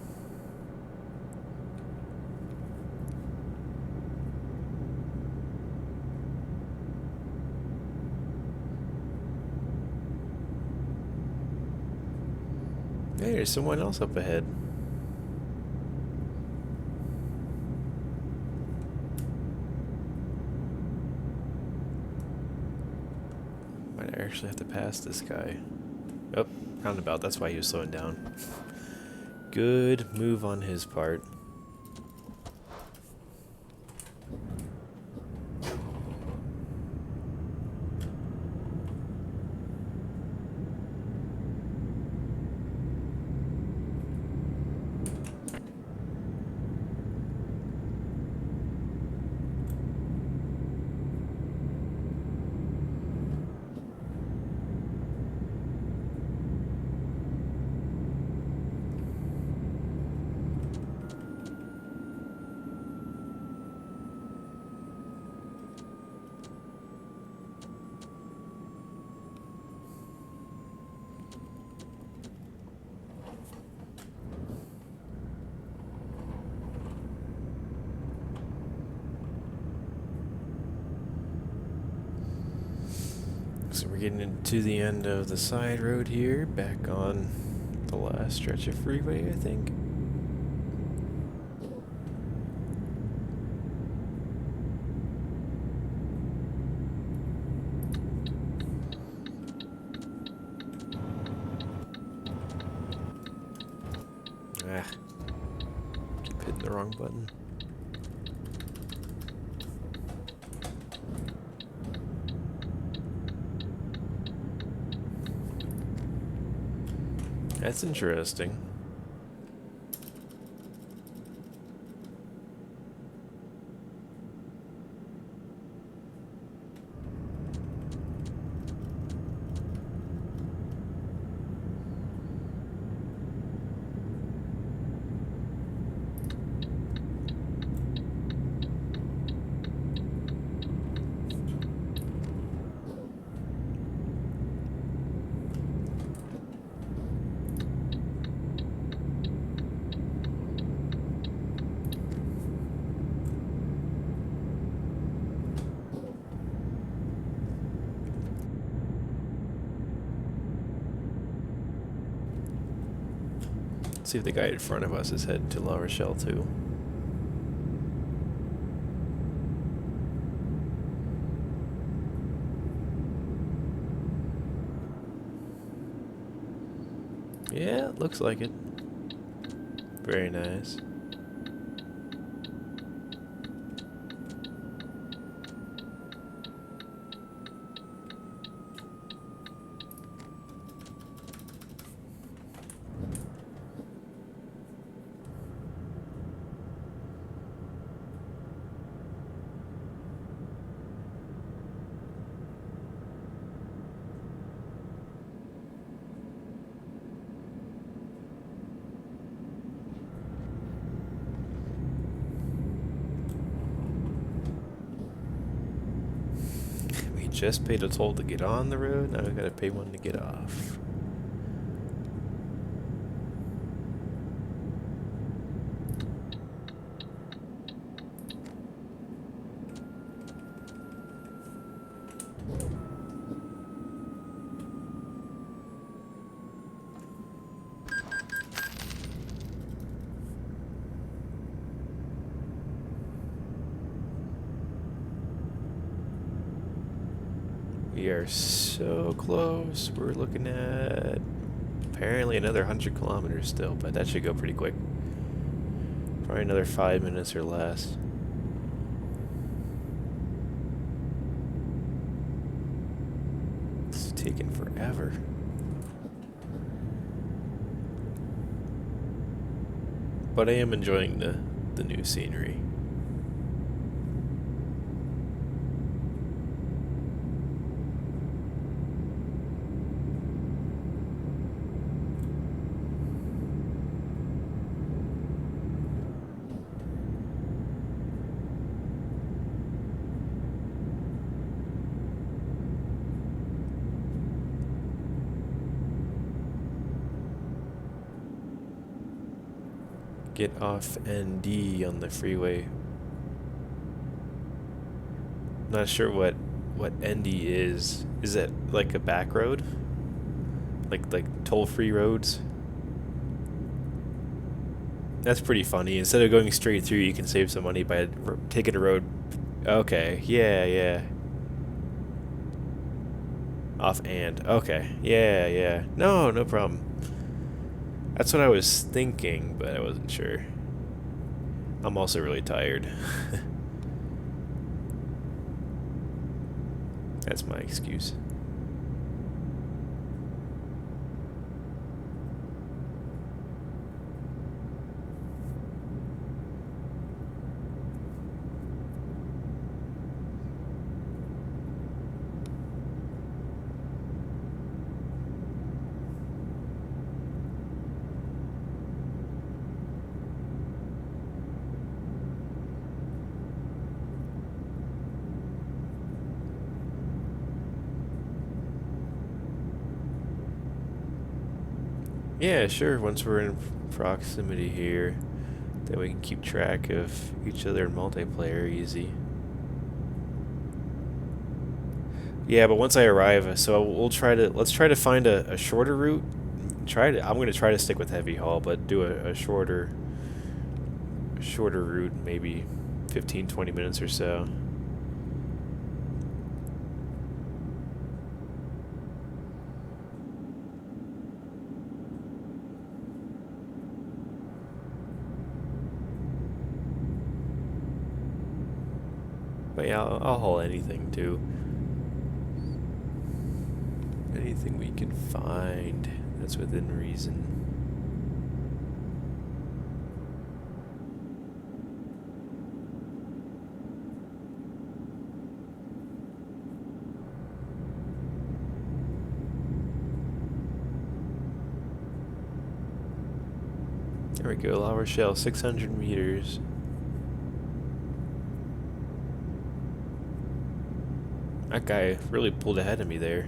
Hey, there's someone else up ahead. Might actually have to pass this guy. Oh, roundabout, that's why he was slowing down. Good move on his part. So we're getting into the end of the side road here, back on the last stretch of freeway, I think. Ah, keep hitting the wrong button. That's interesting. See if the guy in front of us is headed to La Rochelle too. Yeah, it looks like it. Very nice. Just paid a toll to get on the road, now we gotta pay one to get off. We are so close. We're looking at apparently another 100 kilometers still, but that should go pretty quick. Probably another 5 minutes or less. It's taking forever. But I am enjoying the new scenery. Get off ND on the freeway. Not sure what ND is. Is it like a back road? Like toll-free roads? That's pretty funny. Instead of going straight through, you can save some money by taking a road. Okay, yeah. Off and. Okay, yeah. No problem. That's what I was thinking, but I wasn't sure. I'm also really tired. That's my excuse. Yeah, sure, once we're in proximity here, then we can keep track of each other in multiplayer easy. Yeah, but once I arrive, so let's try to find a shorter route. I'm gonna try to stick with heavy haul, but do a shorter route, maybe 15-20 minutes or so. But yeah, I'll haul anything too. Anything we can find that's within reason. There we go, La Rochelle, 600 meters. That guy really pulled ahead of me there.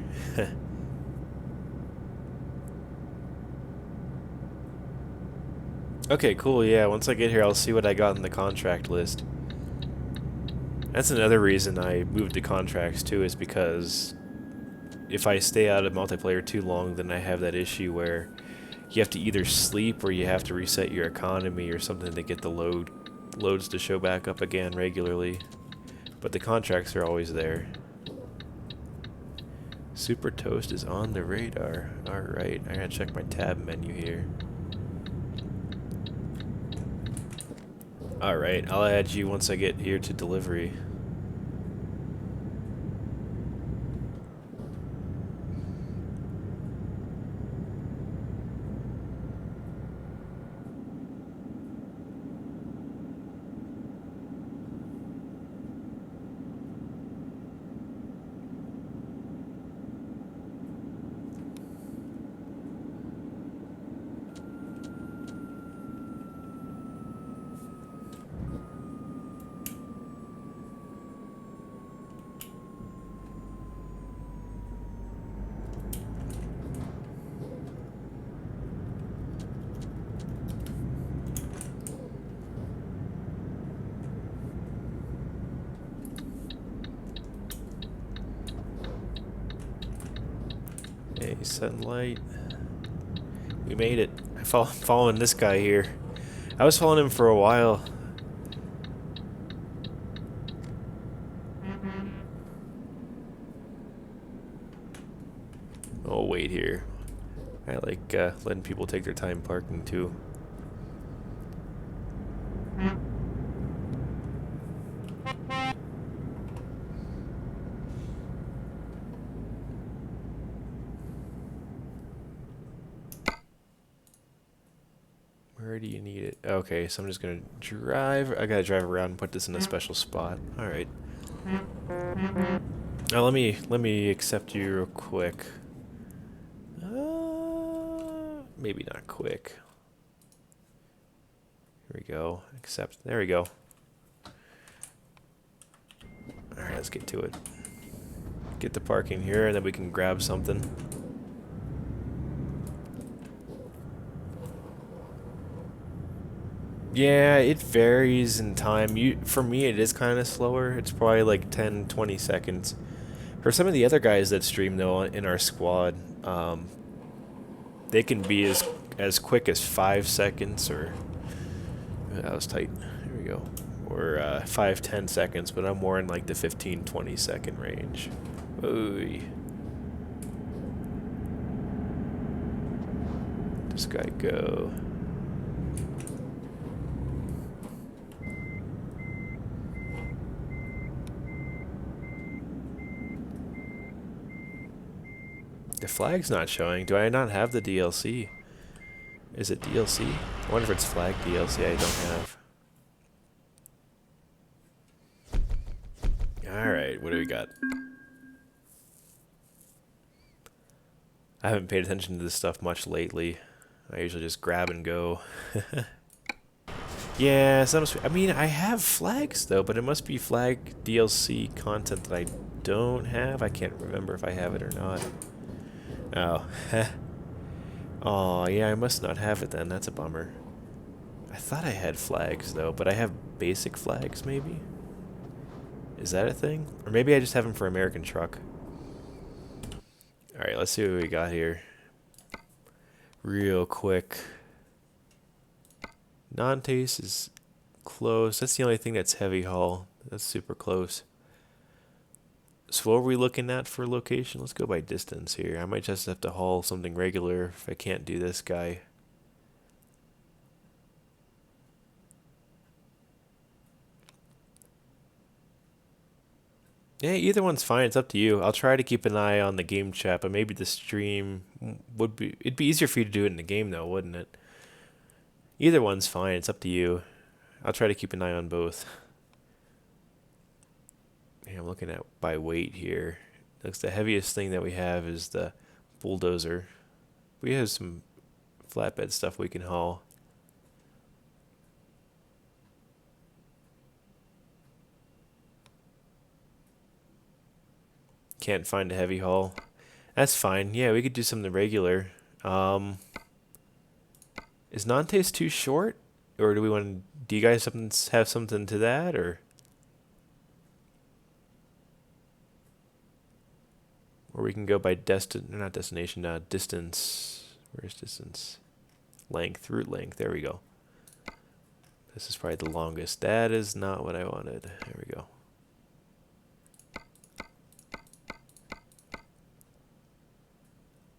Okay, cool, yeah, once I get here I'll see what I got in the contract list. That's another reason I moved to contracts too, is because if I stay out of multiplayer too long, then I have that issue where you have to either sleep or you have to reset your economy or something to get the loads to show back up again regularly. But the contracts are always there. Super Toast is on the radar. Alright, I gotta check my tab menu here. Alright, I'll add you once I get here to delivery. Hey, sunlight. We made it. I'm following this guy here. I was following him for a while. I'll wait here. I like letting people take their time parking too. Where do you need it? Okay, so I'm just gonna drive. I gotta drive around and put this in a special spot. All right. Now let me accept you real quick. Maybe not quick. Here we go. Accept. There we go. All right, let's get to it. Get the parking here, and then we can grab something. Yeah, it varies in time. For me, it is kind of slower. It's probably like 10, 20 seconds. For some of the other guys that stream, though, in our squad, they can be as quick as 5 seconds, or... That was tight. Here we go. Or 5, 10 seconds, but I'm more in like the 15, 20 second range. Oy. This guy go. The flag's not showing. Do I not have the DLC? Is it DLC? I wonder if it's flag DLC I don't have. Alright, what do we got? I haven't paid attention to this stuff much lately. I usually just grab and go. Yeah, so I mean, I have flags though, but it must be flag DLC content that I don't have. I can't remember if I have it or not. Oh. Oh, yeah, I must not have it then. That's a bummer. I thought I had flags though, but I have basic flags maybe? Is that a thing? Or maybe I just have them for American Truck. Alright, let's see what we got here. Real quick. Nantes is close. That's the only thing that's heavy haul. That's super close. So what are we looking at for location? Let's go by distance here. I might just have to haul something regular if I can't do this guy. Yeah, either one's fine. It's up to you. I'll try to keep an eye on the game chat, but maybe the stream would be... It'd be easier for you to do it in the game, though, wouldn't it? Either one's fine. It's up to you. I'll try to keep an eye on both. Yeah, I'm looking at by weight here. Looks the heaviest thing that we have is the bulldozer. We have some flatbed stuff we can haul. Can't find a heavy haul. That's fine. Yeah, we could do something regular. Is Nantes too short? Or do we want to... Do you guys have something to that, or... Or we can go by not destination, distance. Where's distance? Length, route length. There we go. This is probably the longest. That is not what I wanted. There we go.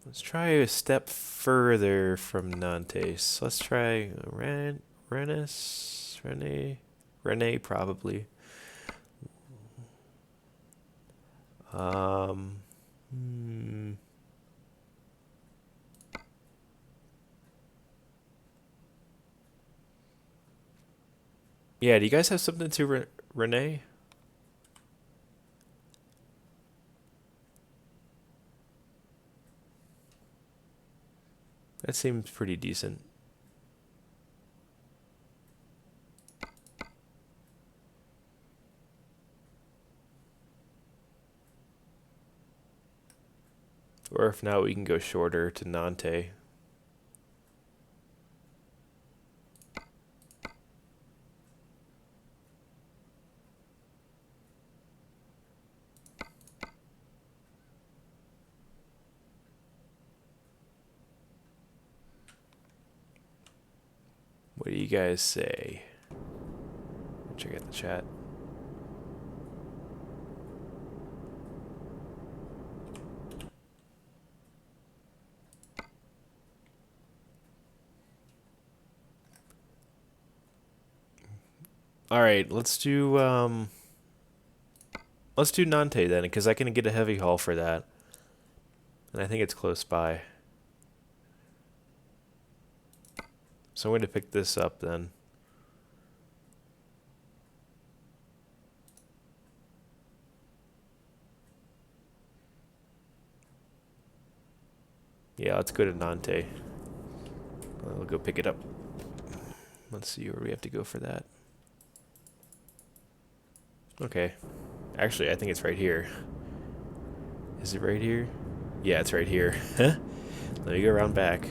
Let's try a step further from Nantes. Let's try Rene, probably. Yeah, do you guys have something to Rene? That seems pretty decent. Or if not, we can go shorter to Nantes. What do you guys say? Check out the chat. All right, let's do Nantes then, because I can get a heavy haul for that, and I think it's close by. So I'm going to pick this up then. Yeah, let's go to Nantes. We'll go pick it up. Let's see where we have to go for that. Okay. Actually, I think it's right here. Is it right here? Yeah, it's right here. Let me go around back.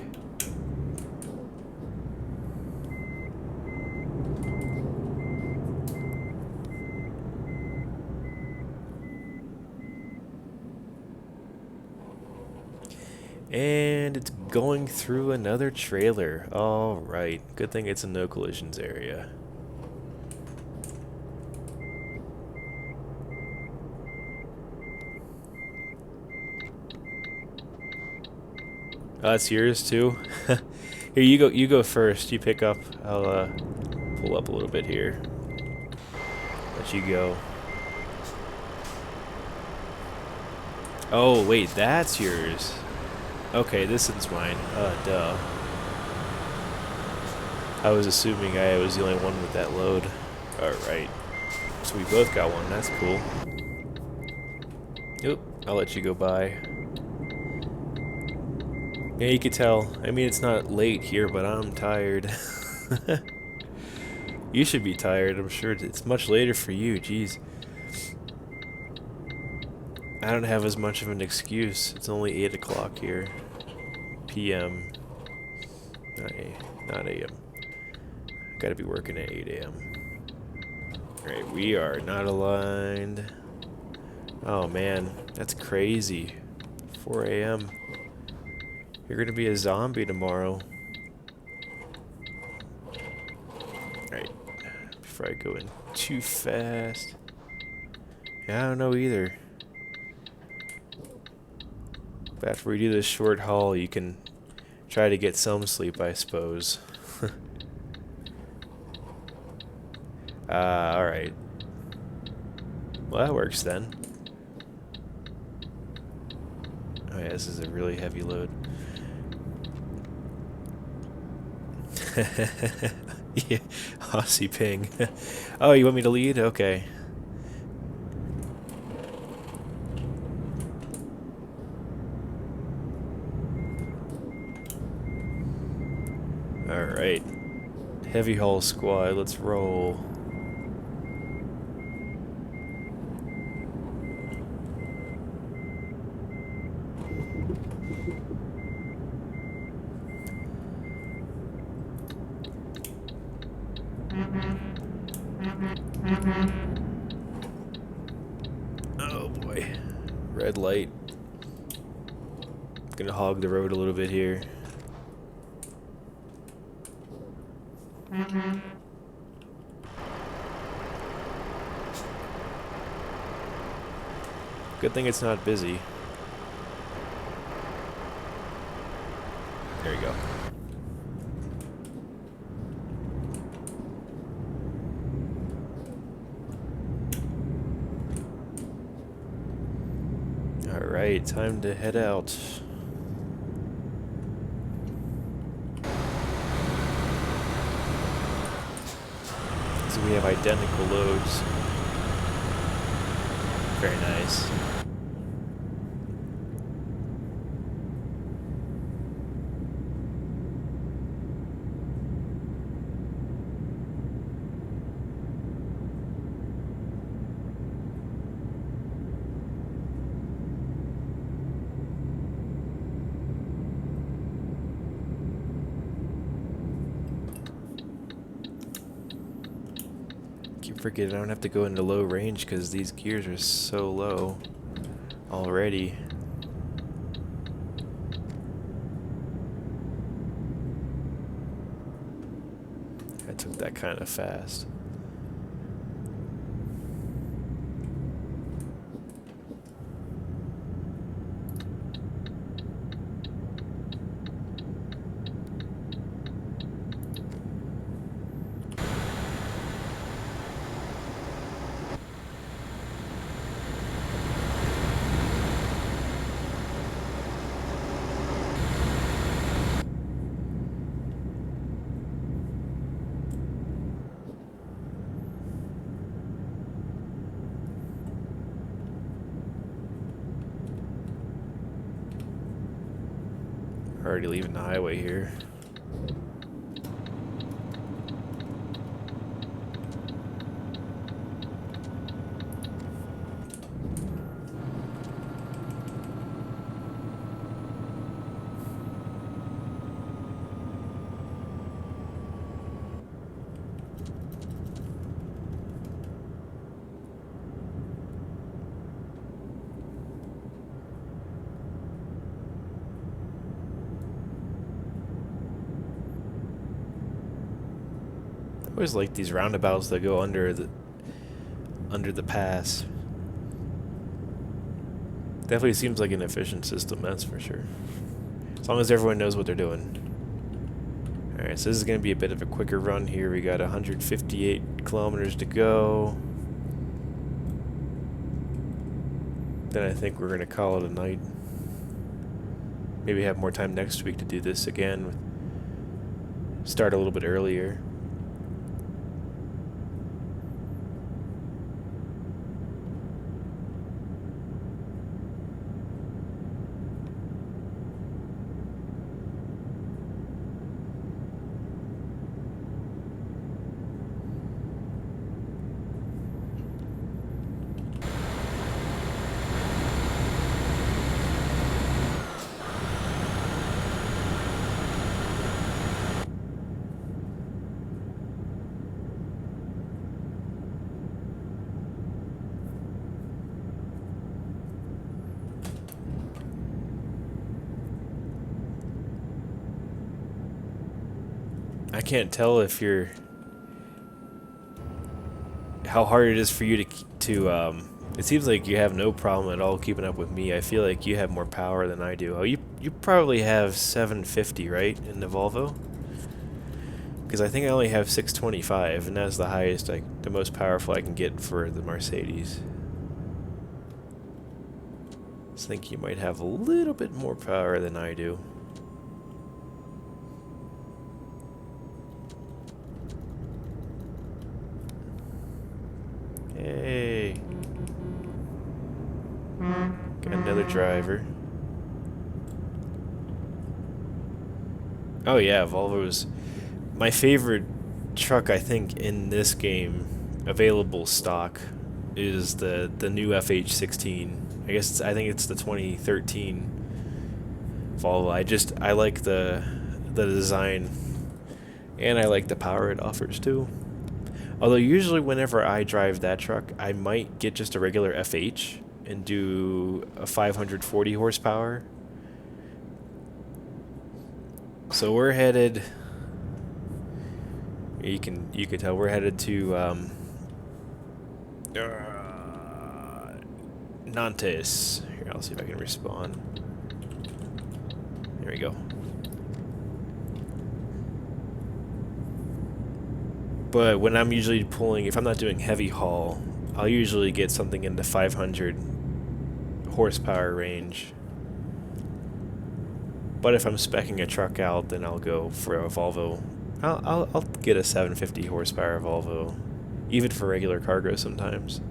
And it's going through another trailer. All right. Good thing it's a no collisions area. Oh, that's yours too. Here, you go. You go first. You pick up. I'll pull up a little bit here. Let you go. Oh wait, that's yours. Okay, this one's mine. Duh. I was assuming I was the only one with that load. Alright. So we both got one. That's cool. Oop. I'll let you go by. Yeah, you could tell. I mean, it's not late here, but I'm tired. You should be tired. I'm sure it's much later for you. Jeez. I don't have as much of an excuse. It's only 8 o'clock here. PM. Not AM. Gotta be working at 8 AM. Alright, we are not aligned. Oh man, that's crazy. 4 AM. You're gonna be a zombie tomorrow. Alright, before I go in too fast. Yeah, I don't know either. But after we do this short haul, you can try to get some sleep, I suppose. Alright. Well, that works then. Oh yeah, this is a really heavy load. Yeah, Aussie ping. Oh, you want me to lead? Okay. Alright. Heavy haul squad, let's roll. Oh boy. Red light. Gonna hog the road a little bit here. Good thing it's not busy. There you go. Alright, time to head out. So we have identical loads. Very nice. Forget I don't have to go into low range because these gears are so low already. I took that kind of fast. Already leaving the highway here. I always like these roundabouts that go under the pass. Definitely seems like an efficient system, that's for sure. As long as everyone knows what they're doing. Alright, so this is going to be a bit of a quicker run here. We got 158 kilometers to go. Then I think we're going to call it a night. Maybe have more time next week to do this again. Start a little bit earlier. I can't tell if you're how hard it is for you to it seems like you have no problem at all keeping up with me. I feel like you have more power than I do. Oh, you probably have 750, right, in the Volvo? Because I think I only have 625, and that's the highest, the most powerful I can get for the Mercedes. I think you might have a little bit more power than I do. Hey. Got another driver. Oh yeah, Volvo's my favorite truck, I think, in this game, available stock, is the new FH16. I think it's the 2013 Volvo. I like the design, and I like the power it offers too. Although usually whenever I drive that truck, I might get just a regular FH and do a 540 horsepower. So we're headed. You can tell we're headed to Nantes. Here, I'll see if I can respond. There we go. But when I'm usually pulling, if I'm not doing heavy haul, I'll usually get something in the 500 horsepower range. But if I'm speccing a truck out, then I'll go for a Volvo. I'll get a 750 horsepower Volvo, even for regular cargo sometimes.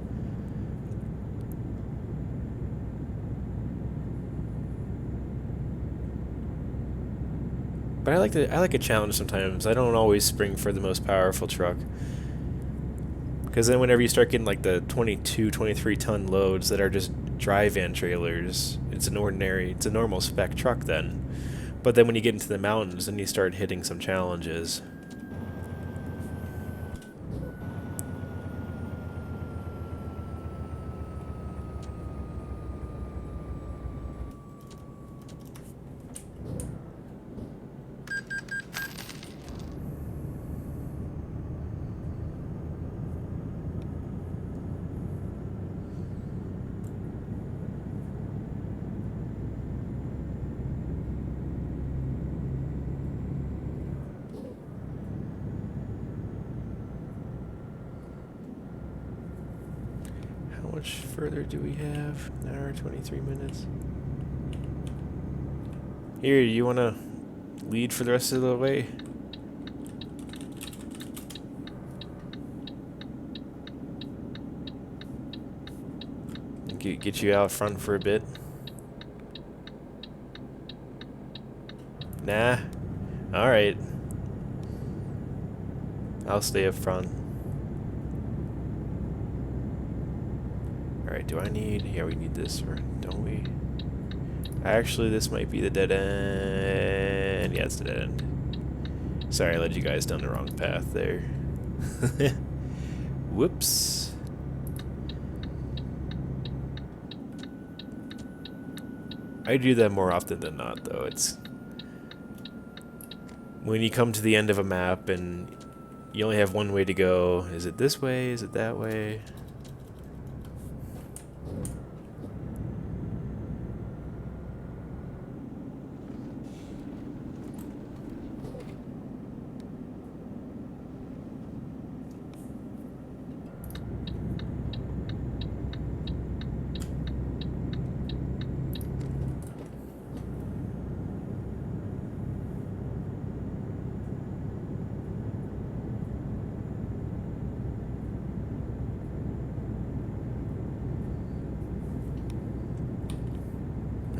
But I like a challenge sometimes. I don't always spring for the most powerful truck, because then whenever you start getting like the 22, 23 ton loads that are just dry van trailers, it's a normal spec truck then. But then when you get into the mountains, then you start hitting some challenges. How much further do we have? An hour, 23 minutes. Here, you want to lead for the rest of the way? Get you out front for a bit. Nah. Alright. I'll stay up front. Alright, do I need... Yeah, we need this, or don't we? Actually, this might be the dead end. Yeah, it's the dead end. Sorry, I led you guys down the wrong path there. Whoops. I do that more often than not, though. It's... When you come to the end of a map and you only have one way to go. Is it this way? Is it that way?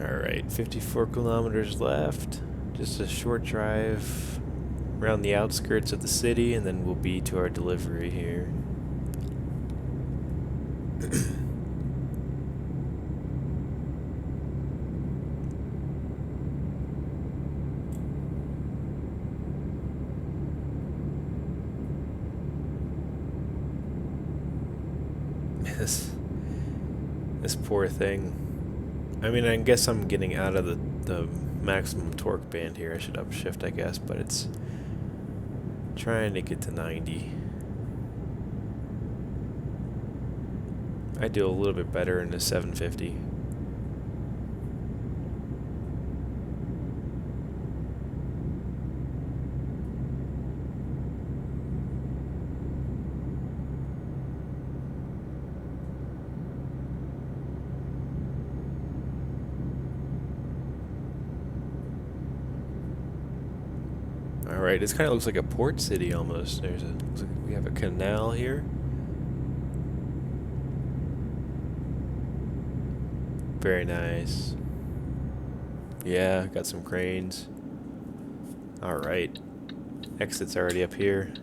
Alright, 54 kilometers left. Just a short drive around the outskirts of the city, and then we'll be to our delivery here. This poor thing. I mean, I guess I'm getting out of the maximum torque band here. I should upshift, I guess, but it's trying to get to 90. I do a little bit better in the 750. Alright, this kind of looks like a port city almost. Looks like we have a canal here. Very nice. Yeah, got some cranes. Alright. Exit's already up here.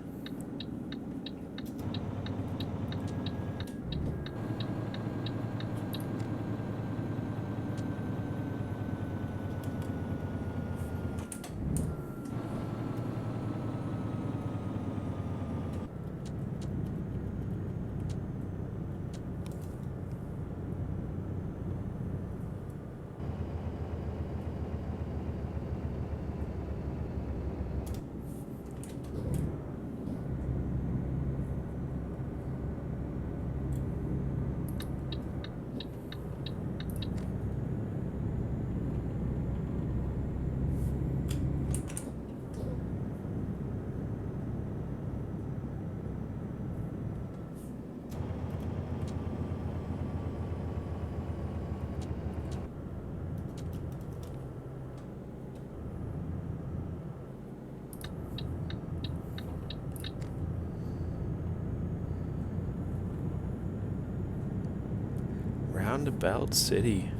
Roundabout City.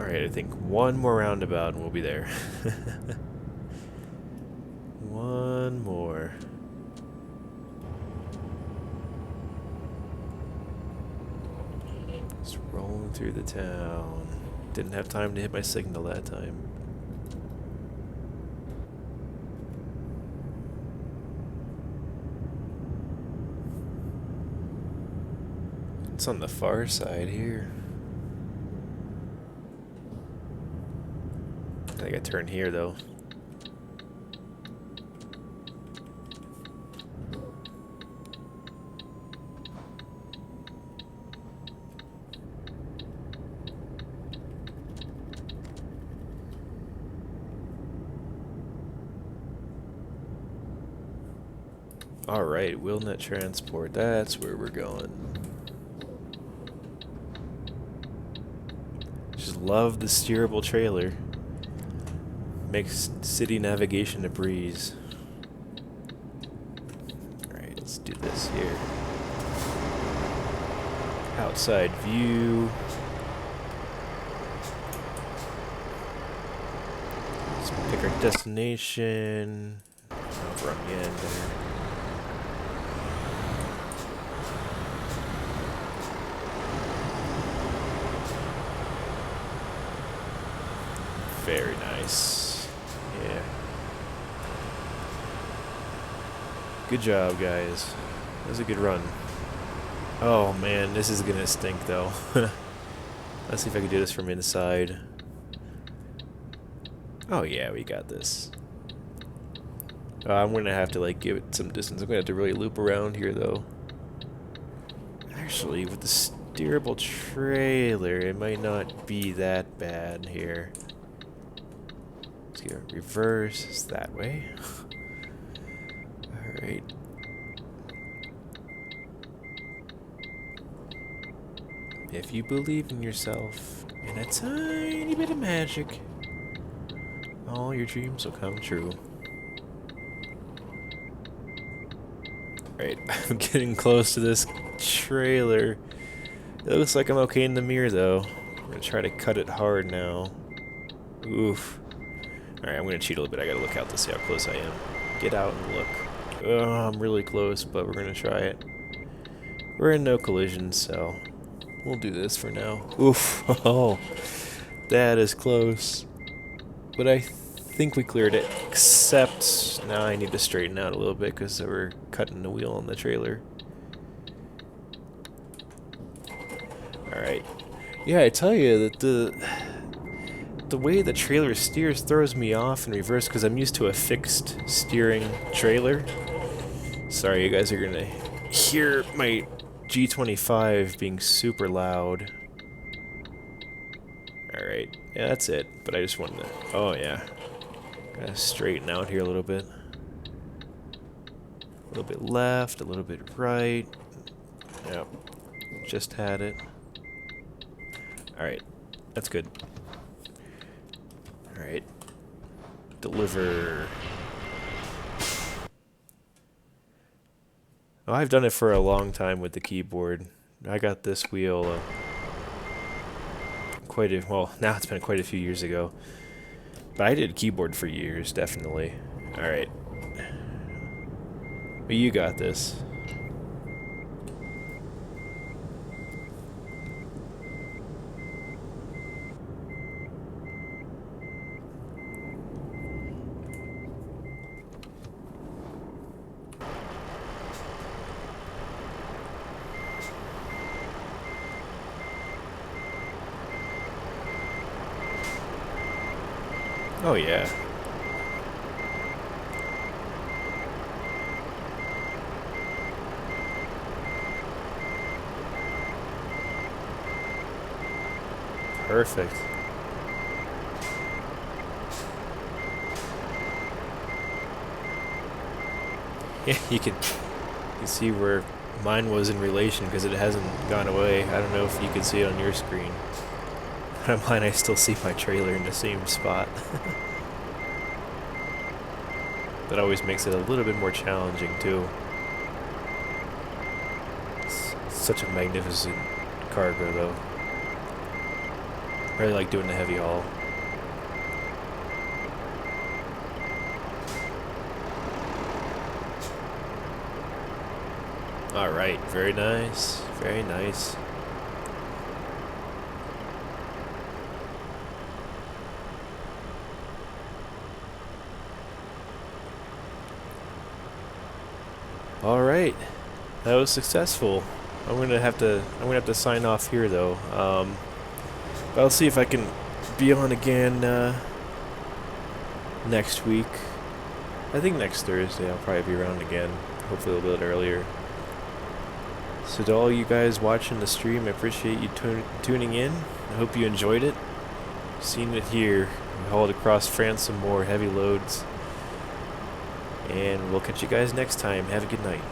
Alright, I think one more roundabout and we'll be there. One more. Just rolling through the town. Didn't have time to hit my signal that time. It's on the far side here. I think I turn here though. Alright, Wheelnet Transport, that's where we're going. Just love the steerable trailer. Makes city navigation a breeze. Alright, let's do this here. Outside view. Let's pick our destination. Over on the end there. Very nice. Yeah. Good job, guys. That was a good run. Oh man, this is gonna stink though. Let's see if I can do this from inside. Oh yeah, we got this. I'm gonna have to like give it some distance. I'm gonna have to really loop around here though. Actually, with the steerable trailer, it might not be that bad here. Let's get a reverse. It's that way. Alright. If you believe in yourself and a tiny bit of magic, all your dreams will come true. Alright, I'm getting close to this trailer. It looks like I'm okay in the mirror though. I'm gonna try to cut it hard now. Oof. Alright, I'm gonna cheat a little bit. I gotta look out to see how close I am. Get out and look. Oh, I'm really close, but we're gonna try it. We're in no collision, so we'll do this for now. Oof. Oh, that is close. But I think we cleared it, except now I need to straighten out a little bit because we're cutting the wheel on the trailer. Alright. Yeah, I tell you that the way the trailer steers throws me off in reverse because I'm used to a fixed steering trailer. Sorry, you guys are gonna hear my G25 being super loud. Alright, yeah, that's it. But I just wanted to... Oh, yeah. Gotta straighten out here a little bit. A little bit left, a little bit right. Yep. Just had it. Alright, that's good. Alright. Deliver. Oh, I've done it for a long time with the keyboard. I got this wheel well, now it's been quite a few years ago. But I did keyboard for years, definitely. Alright. But you got this. Oh yeah. Perfect. Yeah, you can see where mine was in relation because it hasn't gone away. I don't know if you can see it on your screen. On mine, I still see my trailer in the same spot. That always makes it a little bit more challenging, too. It's such a magnificent cargo, though. I really like doing the heavy haul. Alright, very nice. Very nice. All right, that was successful. I'm gonna have to sign off here though. But I'll see if I can be on again next week. I think next Thursday I'll probably be around again. Hopefully a little bit earlier. So to all you guys watching the stream, I appreciate you tuning in. I hope you enjoyed it. Seen it here. We hauled across France some more heavy loads. and we'll catch you guys next time. Have a good night.